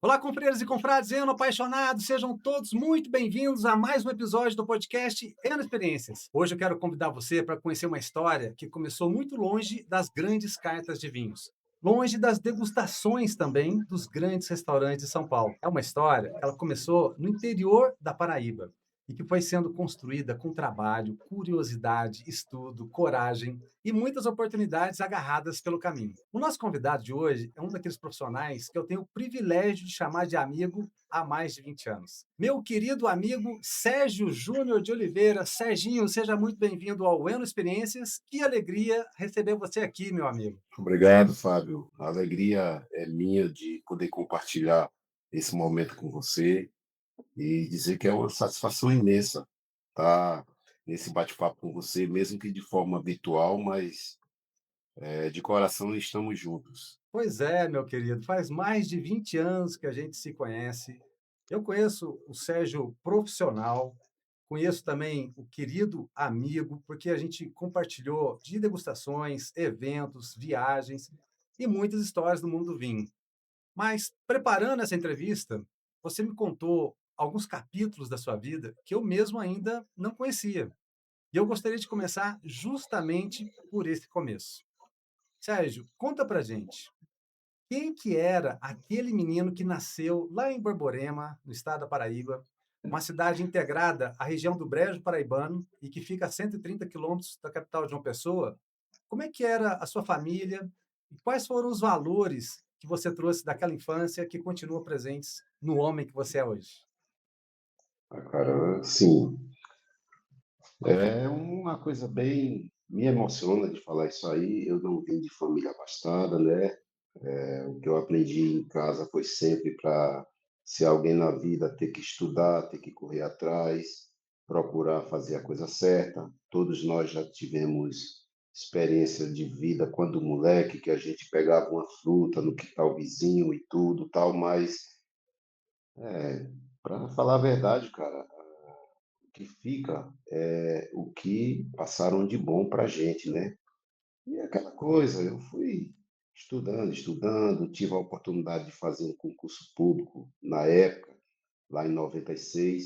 Olá, companheiros e confrades, Eno apaixonados, sejam todos muito bem-vindos a mais um episódio do podcast Eno Experiências. Hoje eu quero convidar você para conhecer uma história que começou muito longe das grandes cartas de vinhos, longe das degustações também dos grandes restaurantes de São Paulo. É uma história que ela começou no interior da Paraíba e que foi sendo construída com trabalho, curiosidade, estudo, coragem e muitas oportunidades agarradas pelo caminho. O nosso convidado de hoje é um daqueles profissionais que eu tenho o privilégio de chamar de amigo há mais de 20 anos. Meu querido amigo Sérgio Júnior de Oliveira. Serginho, seja muito bem-vindo ao Eno Experiências. Que alegria receber você aqui, meu amigo. Obrigado, Fábio. A alegria é minha de poder compartilhar esse momento com você e dizer que é uma satisfação imensa estar nesse bate-papo com você, mesmo que de forma virtual, mas de coração estamos juntos. Pois é, meu querido, faz mais de 20 anos que a gente se conhece. Eu conheço o Sérgio profissional, conheço também o querido amigo, porque a gente compartilhou de degustações, eventos, viagens e muitas histórias do mundo do vinho. Mas, preparando essa entrevista, você me contou alguns capítulos da sua vida que eu mesmo ainda não conhecia. E eu gostaria de começar justamente por esse começo. Sérgio, conta pra gente. Quem que era aquele menino que nasceu lá em Borborema, no estado da Paraíba, uma cidade integrada à região do Brejo Paraibano e que fica a 130 quilômetros da capital de João Pessoa? Como é que era a sua família e quais foram os valores que você trouxe daquela infância que continuam presentes no homem que você é hoje? Cara, sim, é uma coisa bem. Me emociona de falar isso aí. Eu não vim de família abastada, né? O que eu aprendi em casa foi sempre para ser alguém na vida ter que estudar, ter que correr atrás, procurar fazer a coisa certa. Todos nós já tivemos experiência de vida quando moleque, que a gente pegava uma fruta no quintal vizinho e tudo, tal, mas para falar a verdade, cara, o que fica é o que passaram de bom para a gente, né? E é aquela coisa, eu fui estudando, estudando, tive a oportunidade de fazer um concurso público na época, lá em 96,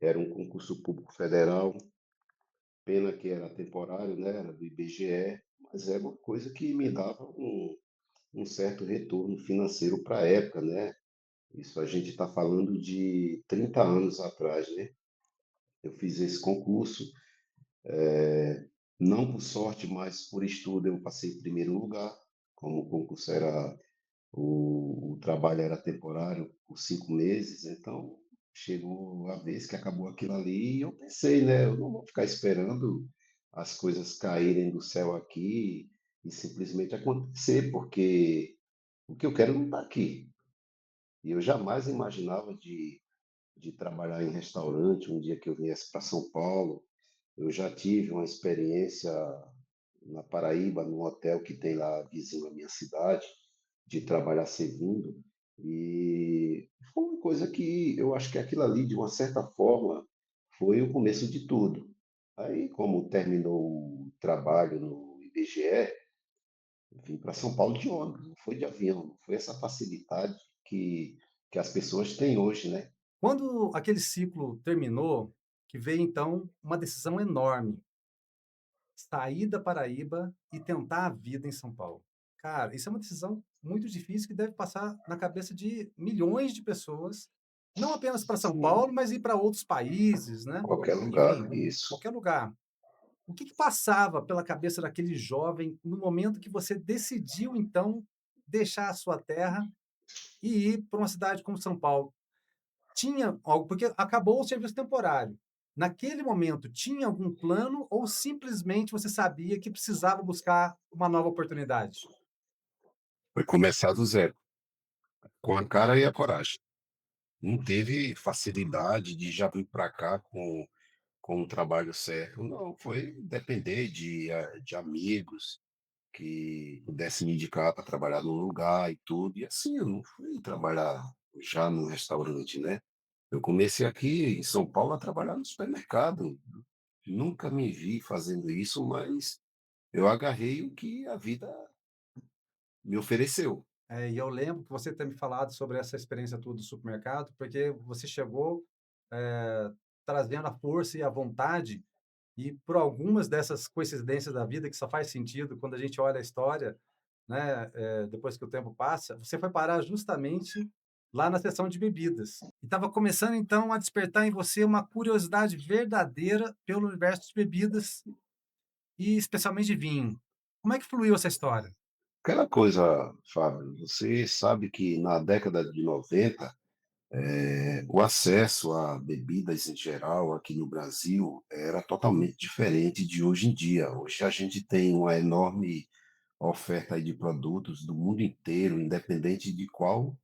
era um concurso público federal, pena que era temporário, né, era do IBGE, mas é uma coisa que me dava um certo retorno financeiro para a época, né? Isso a gente está falando de 30 anos atrás, né? Eu fiz esse concurso, não por sorte, mas por estudo eu passei em primeiro lugar, como o concurso era o trabalho era temporário por 5 meses, então chegou a vez que acabou aquilo ali e eu pensei, né? Eu não vou ficar esperando as coisas caírem do céu aqui e simplesmente acontecer, porque o que eu quero não está aqui. E eu jamais imaginava de trabalhar em restaurante um dia que eu viesse para São Paulo. Eu já tive uma experiência na Paraíba, num hotel que tem lá vizinho à minha cidade, de trabalhar servindo. E foi uma coisa que eu acho que aquilo ali, de uma certa forma, foi o começo de tudo. Aí, como terminou o trabalho no IBGE, vim para São Paulo de ônibus, não foi de avião, não foi essa facilidade que as pessoas têm hoje, né? Quando aquele ciclo terminou, que veio então uma decisão enorme, sair da Paraíba e tentar a vida em São Paulo. Cara, isso é uma decisão muito difícil que deve passar na cabeça de milhões de pessoas, não apenas para São Paulo, Sim, mas ir para outros países, né? qualquer lugar, Enfim, isso. qualquer lugar. O que que passava pela cabeça daquele jovem no momento que você decidiu, então, deixar a sua terra e ir para uma cidade como São Paulo? Tinha algo, porque acabou o serviço temporário. Naquele momento, tinha algum plano ou simplesmente você sabia que precisava buscar uma nova oportunidade? Foi começar do zero, com a cara e a coragem. Não teve facilidade de já vir para cá com o trabalho certo. Não, foi depender de amigos que pudessem me indicar para trabalhar num lugar e tudo. E assim, eu não fui trabalhar já num restaurante, né? Eu comecei aqui em São Paulo a trabalhar no supermercado. Nunca me vi fazendo isso, mas eu agarrei o que a vida me ofereceu. E eu lembro que você ter me falado sobre essa experiência tua do supermercado, porque você chegou, eh, trazendo a força e a vontade, e por algumas dessas coincidências da vida que só faz sentido quando a gente olha a história, né, depois que o tempo passa, você foi parar justamente lá na seção de bebidas. E estava começando então a despertar em você uma curiosidade verdadeira pelo universo de bebidas e especialmente de vinho. Como é que fluiu essa história? Aquela coisa, Fábio, você sabe que na década de 90, o acesso a bebidas em geral aqui no Brasil era totalmente diferente de hoje em dia. Hoje a gente tem uma enorme oferta aí de produtos do mundo inteiro, independente de qual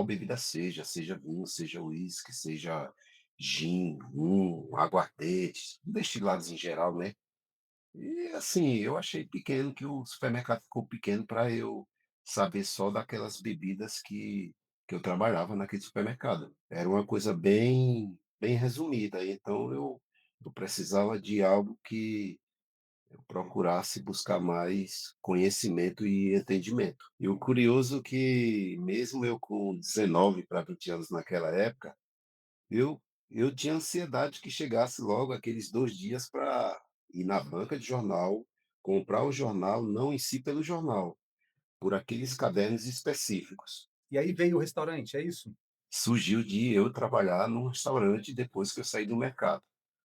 bebida seja, seja vinho, seja uísque, seja gin, rum, aguardente, destilados em geral, né? E assim, eu achei pequeno que o supermercado ficou pequeno para eu saber só daquelas bebidas que eu trabalhava naquele supermercado. Era uma coisa bem, bem resumida, então eu precisava de algo que eu procurasse buscar mais conhecimento e entendimento. E o curioso é que, mesmo eu com 19 para 20 anos naquela época, eu, eu tinha ansiedade que chegasse logo aqueles 2 dias para ir na banca de jornal, comprar o jornal, não em si pelo jornal, por aqueles cadernos específicos. E aí veio o restaurante, é isso? Surgiu de eu trabalhar num restaurante depois que eu saí do mercado.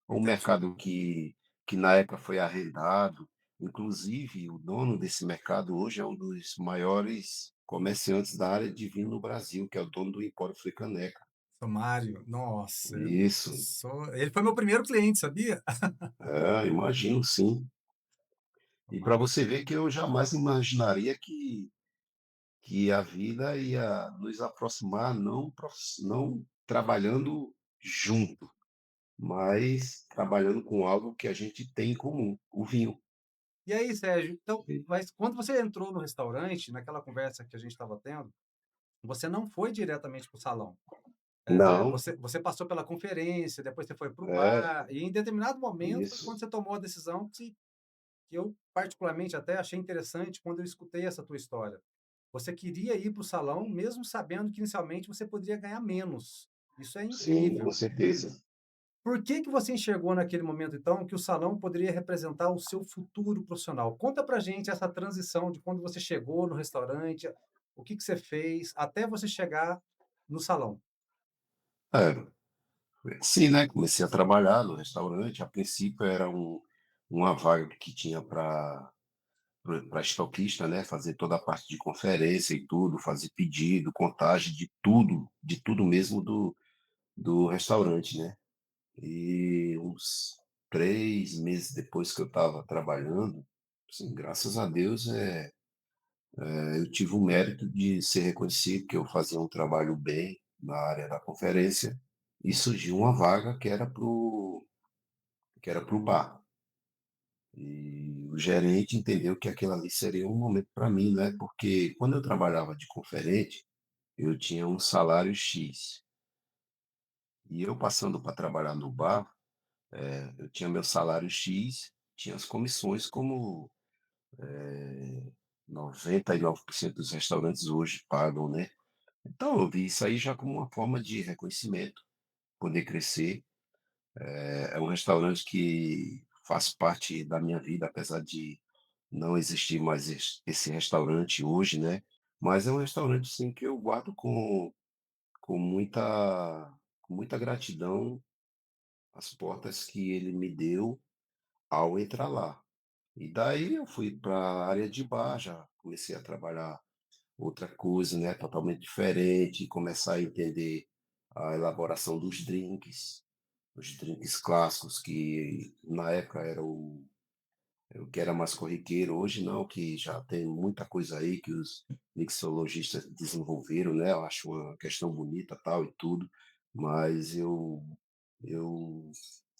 Um Entendi. mercado que na época foi arrendado, inclusive o dono desse mercado hoje é um dos maiores comerciantes da área de vinho no Brasil, que é o dono do Empório Fricaneca. Sou Mário. Nossa, Isso, ele foi meu primeiro cliente, sabia? imagino sim. Sou E para Mário. você ver que eu jamais imaginaria que a vida ia nos aproximar, não trabalhando junto, mas trabalhando com algo que a gente tem em comum, o vinho. E aí, Sérgio, então, mas quando você entrou no restaurante, naquela conversa que a gente estava tendo, você não foi diretamente para o salão. Não, Você passou pela conferência, depois você foi para o é bar, e em determinado momento foi quando isso. você tomou a decisão que eu particularmente até achei interessante quando eu escutei essa tua história. Você queria ir para o salão, mesmo sabendo que inicialmente você poderia ganhar menos. Isso é Sim, com incrível. certeza. Por que que você enxergou naquele momento, então, que o salão poderia representar o seu futuro profissional? Conta pra gente essa transição de quando você chegou no restaurante, o que que você fez até você chegar no salão. É, sim, né? Comecei a trabalhar no restaurante. A princípio era uma vaga que tinha para estoquista, né? Fazer toda a parte de conferência e tudo, fazer pedido, contagem de tudo mesmo do restaurante, né? E uns 3 meses depois que eu estava trabalhando, assim, graças a Deus, eu tive o mérito de ser reconhecido que eu fazia um trabalho bem na área da conferência e surgiu uma vaga que era pro bar. E o gerente entendeu que aquilo ali seria um momento para mim, né? Porque quando eu trabalhava de conferente, eu tinha um salário X. E eu passando para trabalhar no bar, eu tinha meu salário X, tinha as comissões como 99% dos restaurantes hoje pagam, né? Então eu vi isso aí já como uma forma de reconhecimento, poder crescer. É um restaurante que faz parte da minha vida, apesar de não existir mais esse restaurante hoje, né? Mas é um restaurante, sim, que eu guardo com muita gratidão as portas que ele me deu ao entrar lá. E daí eu fui para a área de bar, já comecei a trabalhar outra coisa, né? Totalmente diferente, começar a entender a elaboração dos drinks, os drinks clássicos, que na época era o que era mais corriqueiro, hoje não, que já tem muita coisa aí que os mixologistas desenvolveram, né? Eu acho uma questão bonita tal e tudo, mas eu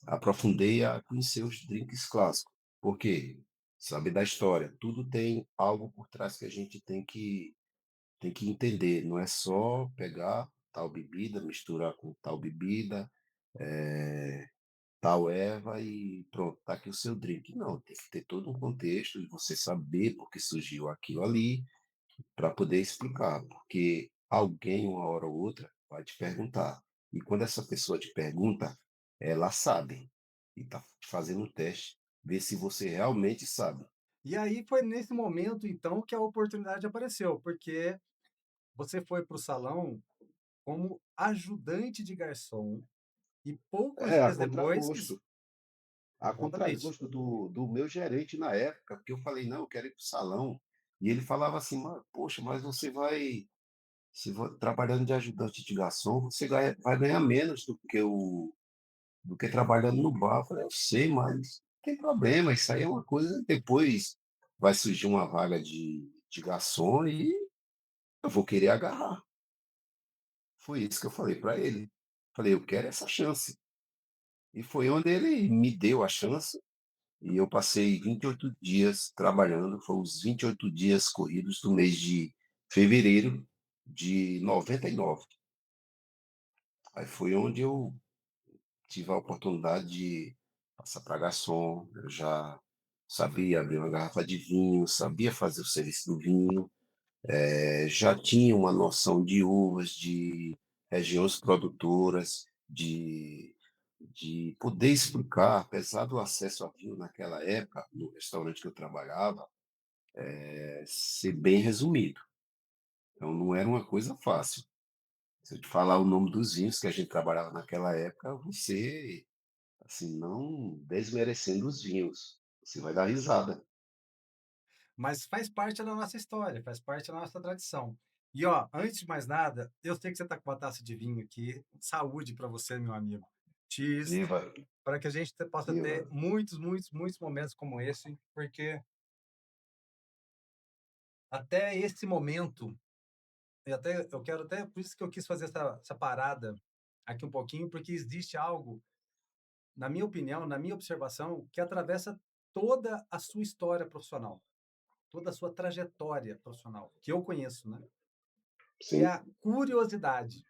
aprofundei a conhecer os drinks clássicos. Por quê? Sabe da história, tudo tem algo por trás que a gente tem que entender, não é só pegar tal bebida, misturar com tal bebida, eh, tal erva e pronto, tá aqui o seu drink. Não, tem que ter todo um contexto e você saber por que surgiu aquilo ali para poder explicar, porque alguém, uma hora ou outra, vai te perguntar. E quando essa pessoa te pergunta, ela sabe e está fazendo o teste, ver se você realmente sabe. E aí foi nesse momento, então, que a oportunidade apareceu, porque você foi para o salão como ajudante de garçom e poucos É, dias depois, a exatamente. contragosto do meu gerente na época, porque eu falei, não, eu quero ir para o salão. E ele falava assim, poxa, mas você vai, se for trabalhando de ajudante de garçom, você vai ganhar menos do que trabalhando no bar. Eu falei, eu sei, mas não tem problema, isso aí é uma coisa. Depois vai surgir uma vaga de garçom e eu vou querer agarrar. Foi isso que eu falei para ele. Falei, eu quero essa chance. E foi onde ele me deu a chance. E eu passei 28 dias trabalhando, foram os 28 dias corridos do mês de fevereiro de 99. Aí foi onde eu tive a oportunidade de passar para garçom, eu já sabia abrir uma garrafa de vinho, sabia fazer o serviço do vinho, já tinha uma noção de uvas, de regiões produtoras, de poder explicar, apesar do acesso a vinho naquela época, no restaurante que eu trabalhava, ser bem resumido. Então não era uma coisa fácil. Se eu te falar o nome dos vinhos que a gente trabalhava naquela época, você assim, não desmerecendo os vinhos. Você vai dar risada. Mas faz parte da nossa história, faz parte da nossa tradição. E ó, antes de mais nada, eu sei que você está com uma taça de vinho aqui. Saúde para você, meu amigo. Cheers, Viva, para que a gente possa viva. ter muitos, muitos, muitos momentos como esse, porque até esse momento, e até eu quero até por isso que eu quis fazer essa parada aqui um pouquinho, porque existe algo, na minha opinião, na minha observação, que atravessa toda a sua história profissional, toda a sua trajetória profissional, que eu conheço, né? Que é Sim, a curiosidade.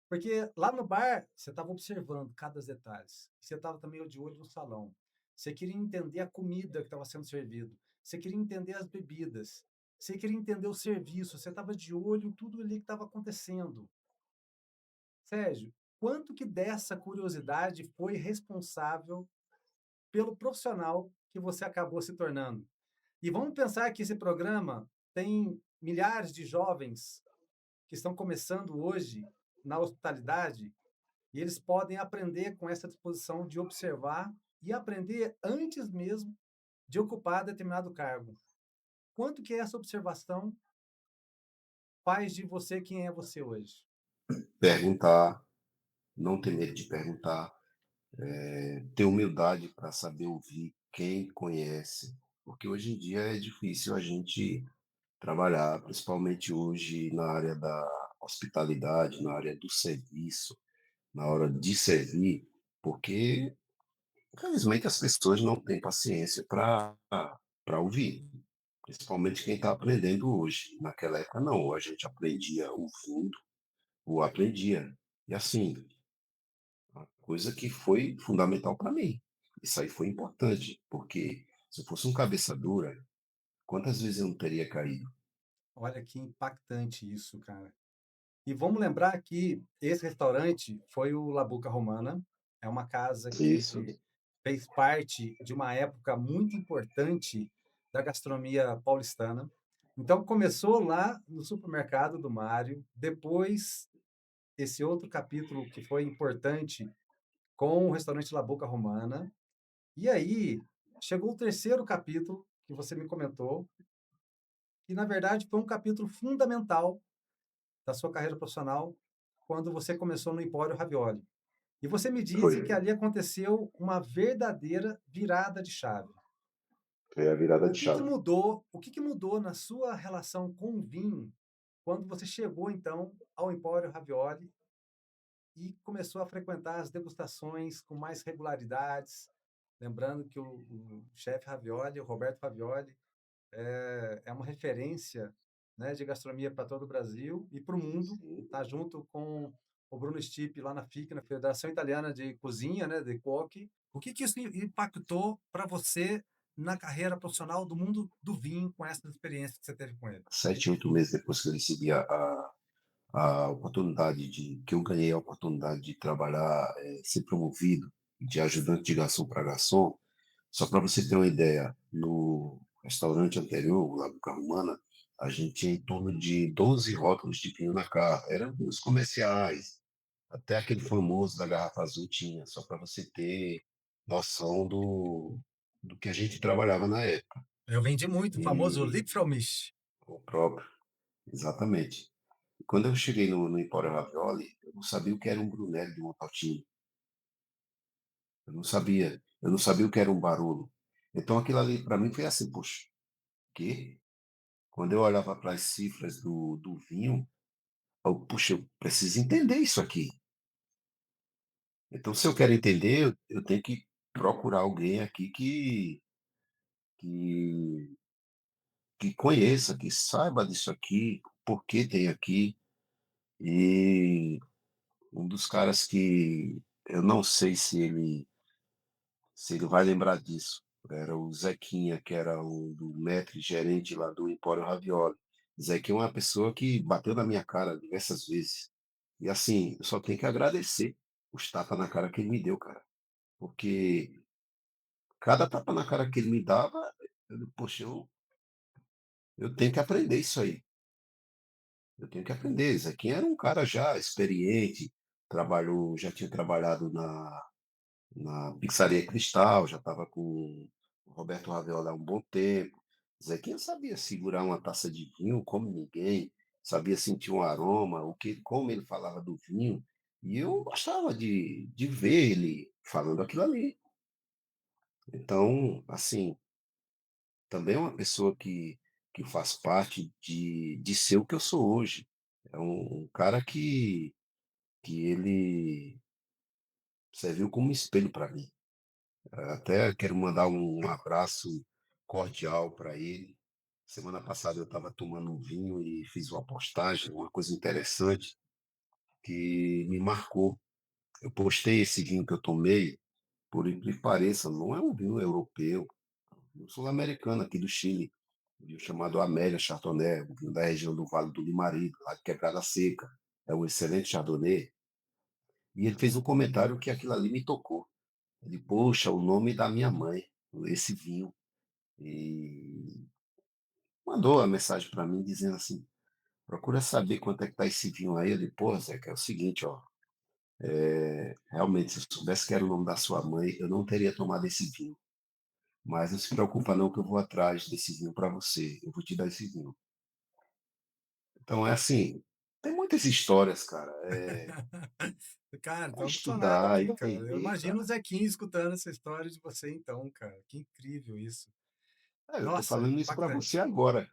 Porque lá no bar, você estava observando cada detalhes. Você estava também de olho no salão. Você queria entender a comida que estava sendo servido. Você queria entender as bebidas. Você queria entender o serviço. Você estava de olho em tudo ali que estava acontecendo. Sérgio, quanto que dessa curiosidade foi responsável pelo profissional que você acabou se tornando? E vamos pensar que esse programa tem milhares de jovens que estão começando hoje na hospitalidade e eles podem aprender com essa disposição de observar e aprender antes mesmo de ocupar determinado cargo. Quanto que essa observação faz de você quem é você hoje? perguntar, não ter medo de perguntar, ter humildade para saber ouvir quem conhece, porque hoje em dia é difícil a gente trabalhar, principalmente hoje na área da hospitalidade, na área do serviço, na hora de servir, porque infelizmente as pessoas não têm paciência para ouvir, principalmente quem está aprendendo hoje. Naquela época não, ou a gente aprendia ouvindo, ou aprendia. E assim, uma coisa que foi fundamental para mim. Isso aí foi importante, porque se eu fosse um cabeça dura, quantas vezes eu não teria caído? Olha que impactante isso, cara. E vamos lembrar que esse restaurante foi o La Boca Romana. É uma casa Isso, que fez parte de uma época muito importante da gastronomia paulistana. Então começou lá no supermercado do Mário, depois esse outro capítulo que foi importante com o restaurante La Boca Romana. E aí chegou o terceiro capítulo que você me comentou, que na verdade foi um capítulo fundamental da sua carreira profissional quando você começou no Empório Ravioli. E você me foi, disse que ali aconteceu uma verdadeira virada de chave. foi a virada O de que que chave. mudou? O que que mudou na sua relação com o vinho quando você chegou então ao Empório Ravioli e começou a frequentar as degustações com mais regularidades? Lembrando que o chefe Ravioli, o Roberto Ravioli, é uma referência, né, de gastronomia para todo o Brasil e para o mundo. Sim. Tá junto com o Bruno Stipe lá na FIC, na Federação Italiana de Cozinha, né, de Cuochi. O que que isso impactou para você na carreira profissional do mundo do vinho com essa experiência que você teve com ele? 7, 8 meses depois que eu recebi a oportunidade que eu ganhei a oportunidade de trabalhar, ser promovido de ajudante de garçom para garçom, só para você ter uma ideia, no restaurante anterior, lá do Carumana, a gente tinha em torno de 12 rótulos de vinho na carta. Eram vinhos comerciais, até aquele famoso da garrafa azul tinha, só para você ter noção do que a gente trabalhava na época. Eu vendi muito, o famoso E Liebfraumilch. o próprio, exatamente. Quando eu cheguei no Empório Ravioli, eu não sabia o que era um Brunello de Montalcino. Eu não sabia o que era um Barolo. Então aquilo ali para mim foi assim, poxa, quê? Quando eu olhava para as cifras do vinho, eu, puxa, eu preciso entender isso aqui. Então, se eu quero entender, eu tenho que procurar alguém aqui que, que conheça, que saiba disso aqui, por que tem aqui. E um dos caras que eu não sei se ele vai lembrar disso. Era o Zequinha, que era o do maître gerente lá do Empório Ravioli. Zequinha é uma pessoa que bateu na minha cara diversas vezes. E assim, eu só tenho que agradecer os tapas na cara que ele me deu, cara. Porque cada tapa na cara que ele me dava, poxa, eu tenho que aprender isso aí. Eu tenho que aprender. Zequinha era um cara já experiente, trabalhou, já tinha trabalhado na Pizzaria Cristal, já estava com o Roberto Ravel há um bom tempo. Zequinha sabia segurar uma taça de vinho como ninguém, sabia sentir um aroma, como ele falava do vinho, e eu gostava de ver ele falando aquilo ali. Então, assim, também é uma pessoa que faz parte de ser o que eu sou hoje. É um cara que ele serviu como espelho para mim. Até quero mandar um abraço cordial para ele. Semana passada eu estava tomando um vinho e fiz uma postagem, uma coisa interessante que me marcou. Eu postei esse vinho que eu tomei, por incrível que pareça, não é um vinho europeu, é um sul-americano aqui do Chile, um vinho chamado Amélia Chardonnay, um vinho da região do Vale do Limarico, lá de Quebrada Seca. É um excelente Chardonnay. E ele fez um comentário que aquilo ali me tocou. Ele, poxa, o nome da minha mãe, esse vinho. E mandou a mensagem para mim dizendo assim: procura saber quanto é que tá esse vinho aí. Eu disse, pô, Zé, que é o seguinte, ó. Realmente, se eu soubesse que era o nome da sua mãe, eu não teria tomado esse vinho. Mas não se preocupa não que eu vou atrás desse vinho para você. Eu vou te dar esse vinho. Então é assim, tem muitas histórias, cara. Cara, É estou emocionado estudar, aqui, cara. Eu entender, imagino o cara. Zequinha escutando essa história de você, então, cara. Que incrível isso. Eu tô Nossa, falando isso para você impactante. agora.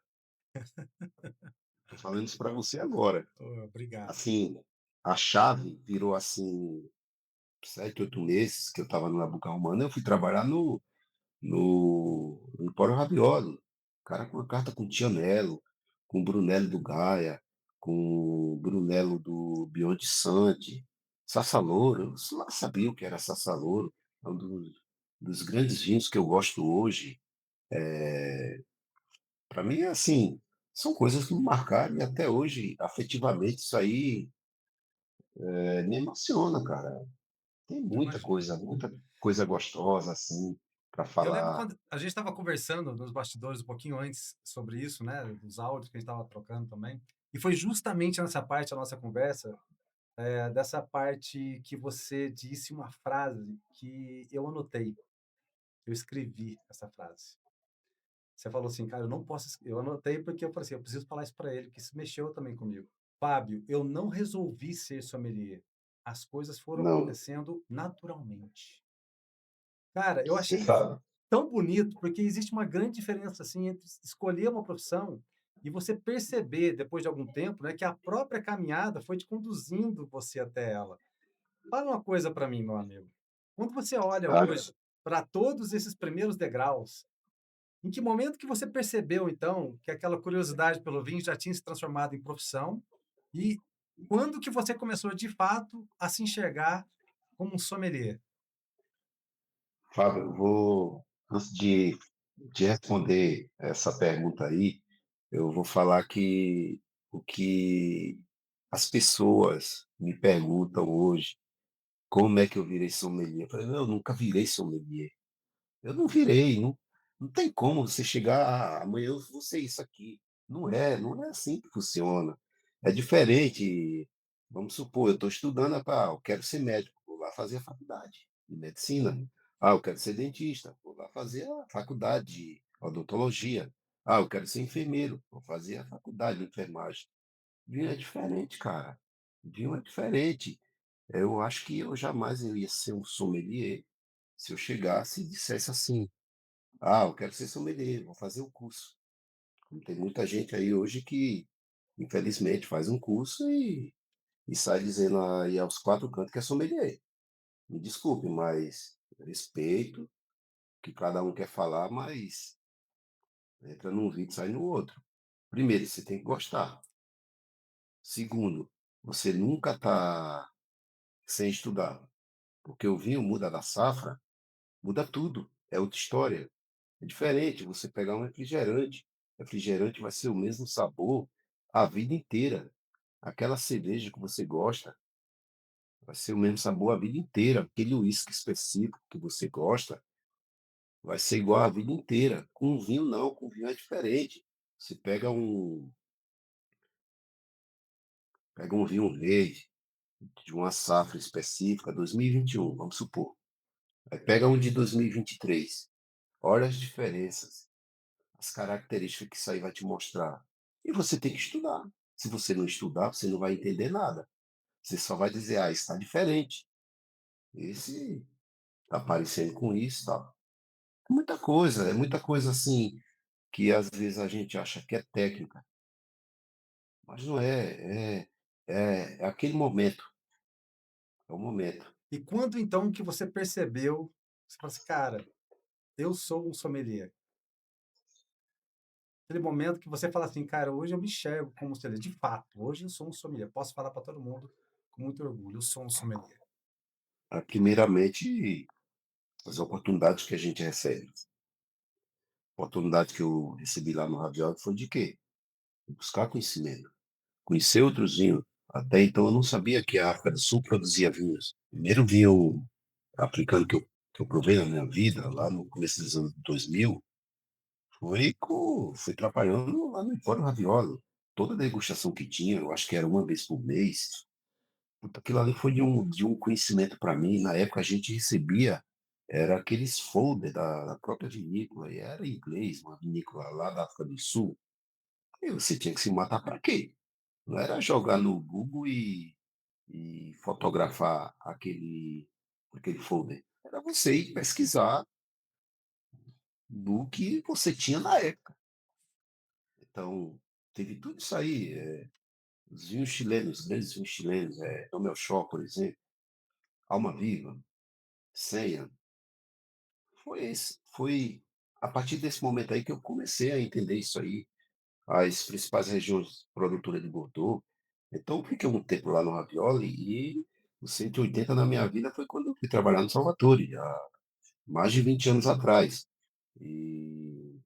Tô falando isso para você agora. Oh, obrigado. Assim, a chave virou assim 7, 8 meses que eu estava no Labuca Romana, eu fui trabalhar no Empório Ravioli. Cara com uma carta com Tianello, com Brunello do Gaia, com Brunello do Bionde Santi, Sassalouro. Eu lá sabia o que era Sassalouro. É um dos grandes vinhos que eu gosto hoje. Para mim, é assim, são coisas que me marcaram e até hoje, afetivamente, isso aí me emociona, cara. Tem Eu imagino. muita coisa gostosa, assim, para Eu lembro falar. quando a gente estava conversando nos bastidores um pouquinho antes sobre isso, né? Dos áudios que a gente estava trocando também. E foi justamente nessa parte da nossa conversa, dessa parte que você disse uma frase que eu anotei. Eu escrevi essa frase. Você falou assim, cara, eu não posso. Eu anotei porque eu falei assim, eu preciso falar isso para ele, porque isso mexeu também comigo. Fábio, eu não resolvi ser sommelier. As coisas foram Não, acontecendo naturalmente. Cara, eu você achei sabe. tão bonito, porque existe uma grande diferença assim entre escolher uma profissão e você perceber depois de algum tempo, né, que a própria caminhada foi te conduzindo você até ela. Fala uma coisa para mim, meu amigo. Quando você olha Ah, hoje para todos esses primeiros degraus, em que momento que você percebeu, então, que aquela curiosidade pelo vinho já tinha se transformado em profissão? E quando que você começou, de fato, a se enxergar como um sommelier? Fábio, eu vou, antes De responder essa pergunta aí, eu vou falar que o que as pessoas me perguntam hoje, como é que eu virei sommelier? Eu falei, não, eu nunca virei sommelier. Eu não virei, não tem como você chegar, amanhã eu vou ser isso aqui. Não é assim que funciona. É diferente. Vamos supor, eu estou estudando, eu quero ser médico, vou lá fazer a faculdade de medicina. Eu quero ser dentista, vou lá fazer a faculdade de odontologia. Eu quero ser enfermeiro, vou fazer a faculdade de enfermagem. Vinho é diferente, cara. Vinho é diferente. Eu acho que eu jamais eu ia ser um sommelier se eu chegasse e dissesse assim: eu quero ser sommelier, vou fazer o curso. Tem muita gente aí hoje que, infelizmente, faz um curso e sai dizendo aí aos quatro cantos que é sommelier. Me desculpe, mas eu respeito o que cada um quer falar, mas entra num vídeo e sai no outro. Primeiro, você tem que gostar. Segundo, você nunca está sem estudar, porque o vinho muda da safra, muda tudo. É outra história. É diferente você pegar um refrigerante. Refrigerante vai ser o mesmo sabor a vida inteira. Aquela cerveja que você gosta vai ser o mesmo sabor a vida inteira. Aquele uísque específico que você gosta vai ser igual a vida inteira. Com vinho, não. Com vinho é diferente. Você pega um vinho verde de uma safra específica, 2021, vamos supor. Aí pega um de 2023. Olha as diferenças, as características que isso aí vai te mostrar. E você tem que estudar. Se você não estudar, você não vai entender nada. Você só vai dizer, está diferente. Esse está parecendo com isso, tá? É muita coisa assim que às vezes a gente acha que é técnica, mas não é. É aquele momento, é o momento. E quando então que você percebeu, você falou assim, cara, eu sou um sommelier? Aquele momento que você fala assim, cara, hoje eu me enxergo como sommelier. De fato, hoje eu sou um sommelier. Posso falar para todo mundo com muito orgulho, eu sou um sommelier. Primeiramente, as oportunidades que a gente recebe. A oportunidade que eu recebi lá no Ravioli foi de quê? Buscar conhecimento, conhecer outros vinhos. Até então eu não sabia que a África do Sul produzia vinhos. O primeiro vinho africano que eu provei na minha vida, lá no começo dos anos 2000, fui trabalhando lá no Empório Ravioli. Toda a degustação que tinha, eu acho que era uma vez por mês. Puta, aquilo ali foi de um conhecimento para mim. Na época a gente recebia, era aqueles folder da própria vinícola, e era em inglês, uma vinícola lá da África do Sul. E você tinha que se matar para quê? Não era jogar no Google e fotografar aquele folder. Era você ir pesquisar do que você tinha na época. Então, teve tudo isso aí. Os vinhos chilenos, grandes vinhos chilenos, Dom Melchor, por exemplo, Alma Viva, Senha. Foi a partir desse momento aí que eu comecei a entender isso aí, as principais regiões produtoras de Bordeaux. Então, eu fiquei um tempo lá no Ravioli e os 180 na minha vida foi quando eu fui trabalhar no Salvatore, há mais de 20 anos atrás. E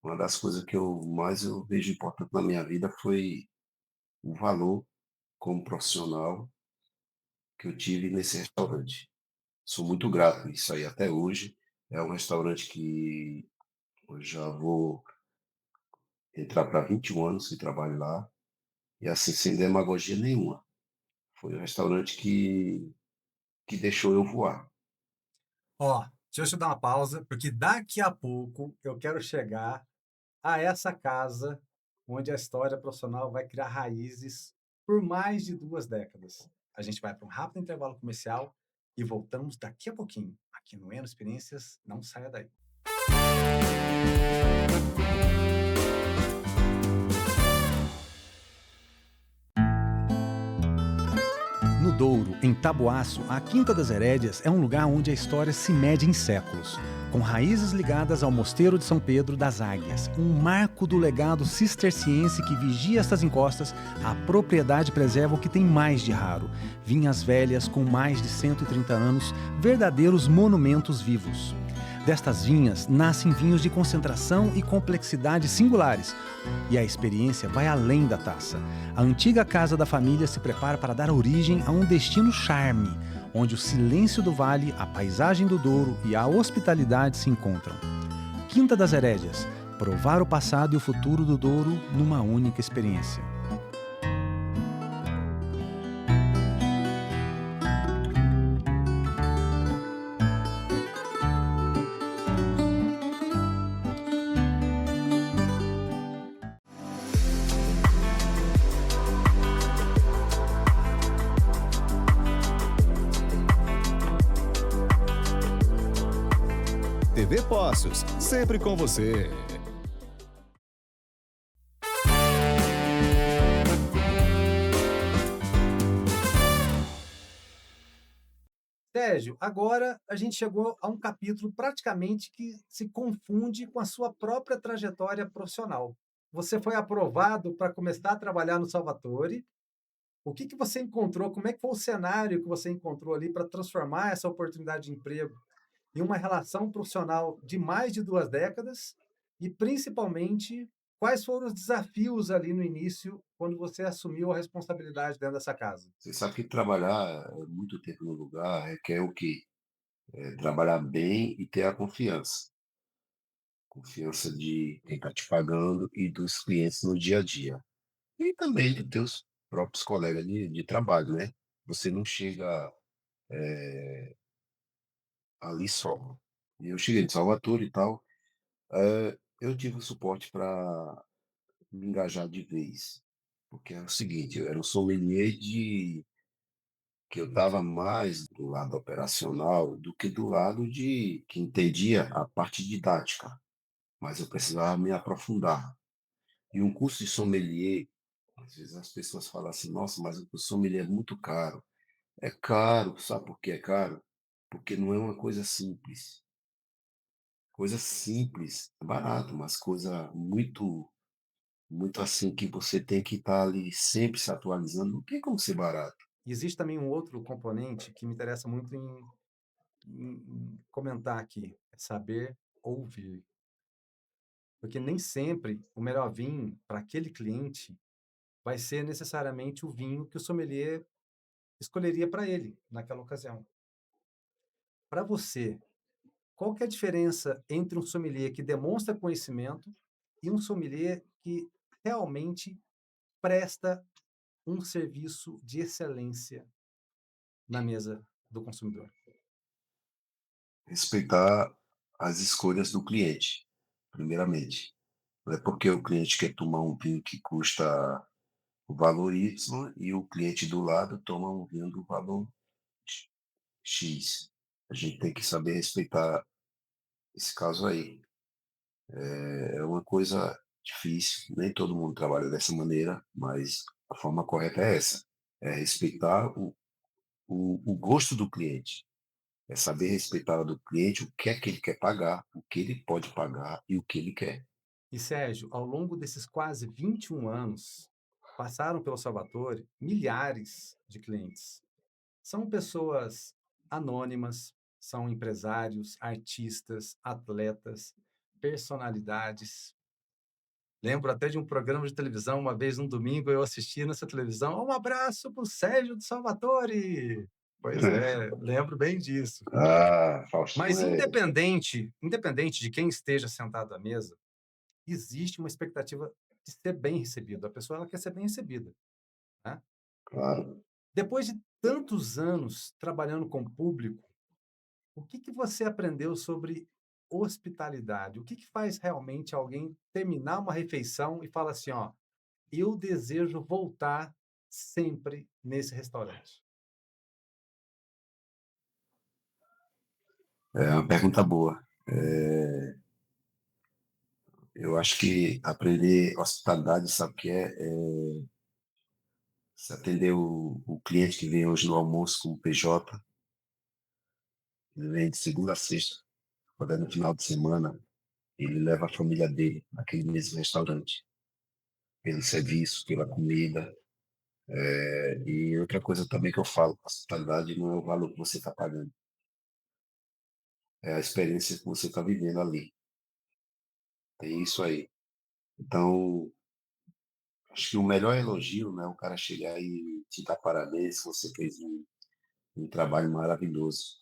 uma das coisas que eu vejo importante na minha vida foi o valor como profissional que eu tive nesse restaurante. Sou muito grato a isso aí até hoje. É um restaurante que eu já vou entrar para 21 anos que trabalho lá, e assim, sem demagogia nenhuma. Foi um restaurante que deixou eu voar. Ó, deixa eu te dar uma pausa, porque daqui a pouco eu quero chegar a essa casa onde a história profissional vai criar raízes por mais de 2 décadas. A gente vai para um rápido intervalo comercial e voltamos daqui a pouquinho, aqui no Eno Experiências. Não saia daí. No Douro, em Taboaço, a Quinta das Herédias é um lugar onde a história se mede em séculos. Com raízes ligadas ao Mosteiro de São Pedro das Águias, um marco do legado cisterciense que vigia estas encostas, a propriedade preserva o que tem mais de raro: vinhas velhas com mais de 130 anos, verdadeiros monumentos vivos. Destas vinhas nascem vinhos de concentração e complexidade singulares. E a experiência vai além da taça. A antiga casa da família se prepara para dar origem a um destino charme, onde o silêncio do vale, a paisagem do Douro e a hospitalidade se encontram. Quinta das Herédias. Provar o passado e o futuro do Douro numa única experiência. TV Poços, sempre com você. Sérgio, agora a gente chegou a um capítulo praticamente que se confunde com a sua própria trajetória profissional. Você foi aprovado para começar a trabalhar no Salvatore. O que que você encontrou? Como é que foi o cenário que você encontrou ali para transformar essa oportunidade de emprego em uma relação profissional de mais de 2 décadas? E, principalmente, quais foram os desafios ali no início, quando você assumiu a responsabilidade dentro dessa casa? Você sabe que trabalhar muito tempo no lugar requer o quê? Trabalhar bem e ter a confiança. Confiança de quem está te pagando e dos clientes no dia a dia. E também de teus próprios colegas de trabalho, né? Você não chega ali só. E eu cheguei de Salvador e tal, eu tive o suporte para me engajar de vez. Porque é o seguinte, eu era um sommelier que eu estava mais do lado operacional do que do lado de que entendia a parte didática, mas eu precisava me aprofundar. E um curso de sommelier, às vezes as pessoas falam assim, nossa, mas o sommelier é muito caro. É caro, sabe por que é caro? Porque não é uma coisa simples. Coisa simples, é barato, mas coisa muito assim que você tem que estar ali sempre se atualizando. Não tem como ser barato. E existe também um outro componente que me interessa muito em comentar aqui, é saber ouvir. Porque nem sempre o melhor vinho para aquele cliente vai ser necessariamente o vinho que o sommelier escolheria para ele naquela ocasião. Para você, qual que é a diferença entre um sommelier que demonstra conhecimento e um sommelier que realmente presta um serviço de excelência na mesa do consumidor? Respeitar as escolhas do cliente, primeiramente. Não é porque o cliente quer tomar um vinho que custa o valor Y e o cliente do lado toma um vinho do valor X. A gente tem que saber respeitar esse caso aí. É uma coisa difícil, nem todo mundo trabalha dessa maneira, mas a forma correta é essa: é respeitar o gosto do cliente, é saber respeitar do cliente o que é que ele quer pagar, o que ele pode pagar e o que ele quer. E, Sérgio, ao longo desses quase 21 anos, passaram pelo Salvatore milhares de clientes. São pessoas anônimas, são empresários, artistas, atletas, personalidades. Lembro até de um programa de televisão, uma vez num domingo eu assisti nessa televisão, um abraço para o Sérgio do Salvatore. Pois é, lembro bem disso. Ah, Faustão Mas é, independente de quem esteja sentado à mesa, existe uma expectativa de ser bem recebido. A pessoa ela quer ser bem recebida, né? claro. Depois de tantos anos trabalhando com o público, o que que você aprendeu sobre hospitalidade? O que que faz realmente alguém terminar uma refeição e falar assim, ó, eu desejo voltar sempre nesse restaurante? É uma pergunta boa. Eu acho que aprender hospitalidade, sabe o que é? Se atender o cliente que vem hoje no almoço com o PJ, ele vem de segunda a sexta, quando é no final de semana, ele leva a família dele naquele mesmo restaurante, pelo serviço, pela comida. E outra coisa também que eu falo, hospitalidade não é o valor que você está pagando. é a experiência que você está vivendo ali. Tem isso aí. Então, acho que o melhor elogio, né, o cara chegar e te dar parabéns, você fez um trabalho maravilhoso.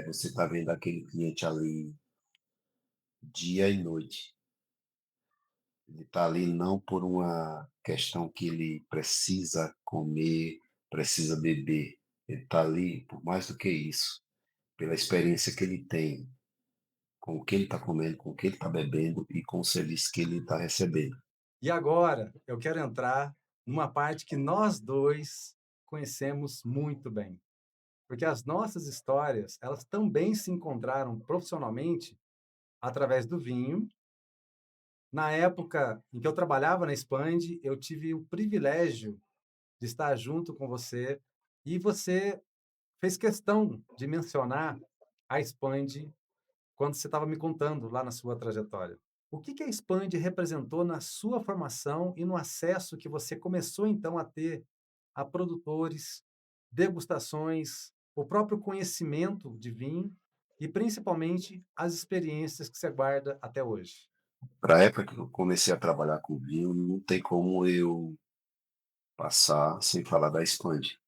Você está vendo aquele cliente ali dia e noite. Ele está ali não por uma questão que ele precisa comer, precisa beber. Ele está ali por mais do que isso, pela experiência que ele tem com o que ele está comendo, com o que ele está bebendo e com o serviço que ele está recebendo. E agora eu quero entrar numa parte que nós dois conhecemos muito bem, porque as nossas histórias, elas também se encontraram profissionalmente através do vinho. Na época em que eu trabalhava na Expand, eu tive o privilégio de estar junto com você e você fez questão de mencionar a Expand quando você estava me contando lá na sua trajetória. O que que a Expand representou na sua formação e no acesso que você começou então a ter a produtores, degustações, o próprio conhecimento de vinho e principalmente as experiências que você guarda até hoje? Para a época que eu comecei a trabalhar com vinho, não tem como eu passar sem falar da Expand.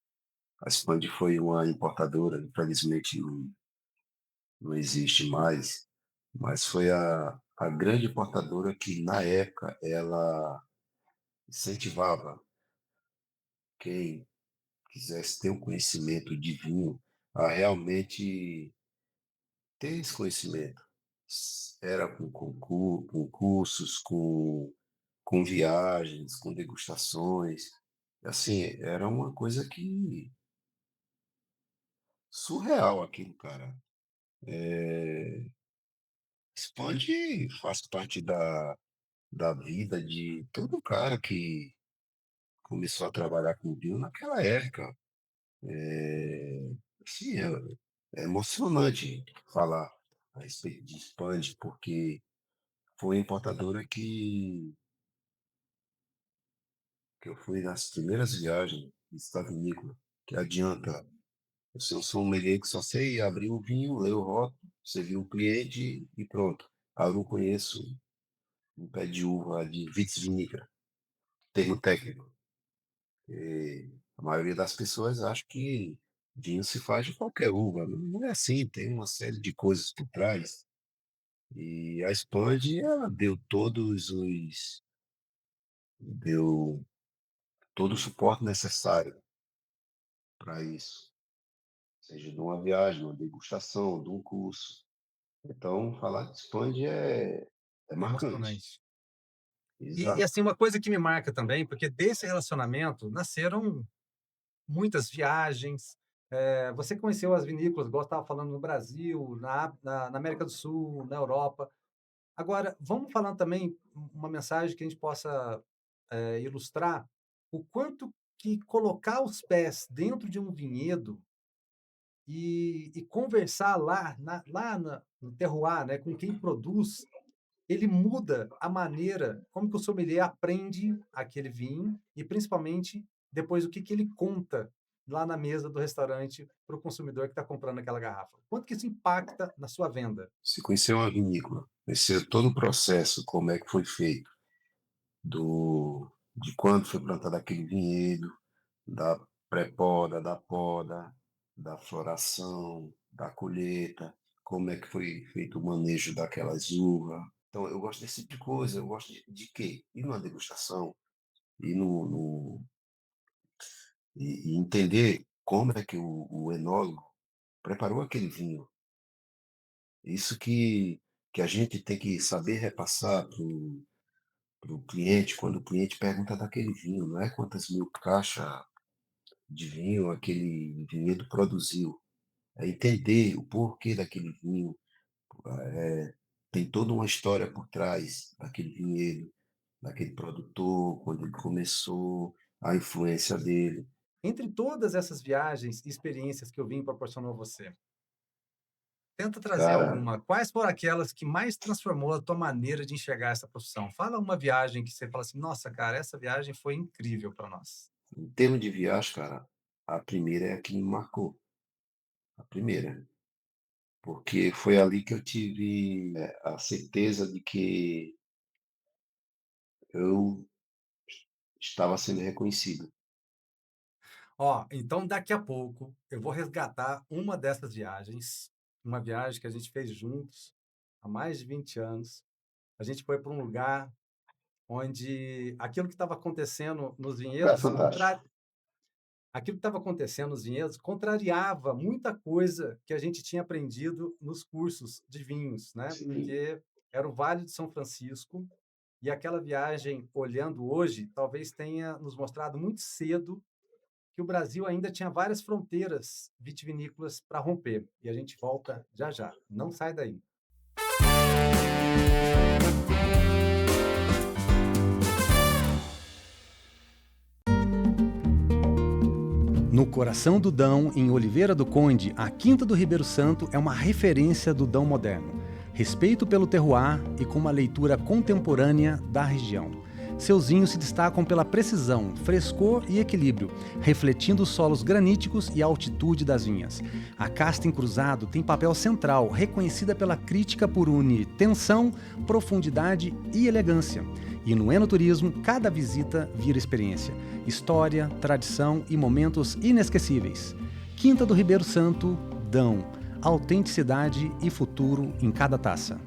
A Expand foi uma importadora, infelizmente não existe mais, mas foi a grande importadora que, na época, ela incentivava quem quisesse ter um conhecimento de vinho a realmente ter esse conhecimento. Era com com cursos, com viagens, com degustações. Assim, era uma coisa que surreal aquilo, cara. Expande faz parte da vida de todo cara que começou a trabalhar com vinho naquela época. Assim, é emocionante falar a respeito de Expand, porque foi a importadora que eu fui nas primeiras viagens de estado vinícola, que adianta. Eu sou um sommelier que só sei abrir o vinho, ler o rótulo, servir o cliente e pronto. Ah, eu não conheço um pé de uva de vitis vinícola, termo técnico. A maioria das pessoas acha que vinho se faz de qualquer uva. Não é assim, tem uma série de coisas por trás. E a Expand, ela deu todo o suporte necessário para isso, seja de uma viagem, uma degustação, de um curso. Então, falar de Expand é marcante. Emocionante. E Exato. assim, uma coisa que me marca também, porque desse relacionamento nasceram muitas viagens. Você conheceu as vinícolas, igual eu estava falando, no Brasil, na América do Sul, na Europa. Agora, vamos falando também uma mensagem que a gente possa ilustrar o quanto que colocar os pés dentro de um vinhedo e conversar no terroir, né, com quem produz, ele muda a maneira como que o sommelier aprende aquele vinho e, principalmente, depois o que que ele conta lá na mesa do restaurante para o consumidor que está comprando aquela garrafa. Quanto que isso impacta na sua venda? Se conhecer uma vinícola, conhecer todo o processo, como é que foi feito, de quando foi plantado aquele vinhedo, da pré-poda, da poda, da floração, da colheita, como é que foi feito o manejo daquelas uvas. Então, eu gosto desse tipo de coisa. Eu gosto de quê? Ir numa degustação, ir e entender como é que o enólogo preparou aquele vinho. Isso que a gente tem que saber repassar para o cliente quando o cliente pergunta daquele vinho, não é quantas mil caixas de vinho aquele vinhedo produziu, é entender o porquê daquele vinho, tem toda uma história por trás daquele vinhedo, daquele produtor, quando ele começou, a influência dele. Entre todas essas viagens e experiências que o vinho proporcionou a você, tenta trazer Cara, alguma. Quais foram aquelas que mais transformou a tua maneira de enxergar essa profissão? Fala uma viagem que você fala assim, nossa, cara, essa viagem foi incrível para nós. em termos de viagem, cara, a primeira é a que me marcou, a primeira. porque foi ali que eu tive a certeza de que eu estava sendo reconhecido. Ó, então daqui a pouco eu vou resgatar uma dessas viagens, uma viagem que a gente fez juntos há mais de 20 anos. A gente foi para um lugar onde aquilo que estava acontecendo nos É vinhedos fantástico. aquilo que estava acontecendo nos vinhedos contrariava muita coisa que a gente tinha aprendido nos cursos de vinhos, né? Sim. Porque era o Vale de São Francisco e aquela viagem, olhando hoje, talvez tenha nos mostrado muito cedo que o Brasil ainda tinha várias fronteiras vitivinícolas para romper. E a gente volta já já. Não sai daí. No coração do Dão, em Oliveira do Conde, a Quinta do Ribeiro Santo é uma referência do Dão moderno. Respeito pelo terroir e com uma leitura contemporânea da região. Seus vinhos se destacam pela precisão, frescor e equilíbrio, refletindo os solos graníticos e a altitude das vinhas. A casta em cruzado tem papel central, reconhecida pela crítica por unir tensão, profundidade e elegância. E no enoturismo, cada visita vira experiência. História, tradição e momentos inesquecíveis. Quinta do Ribeiro Santo, Dão. Autenticidade e futuro em cada taça.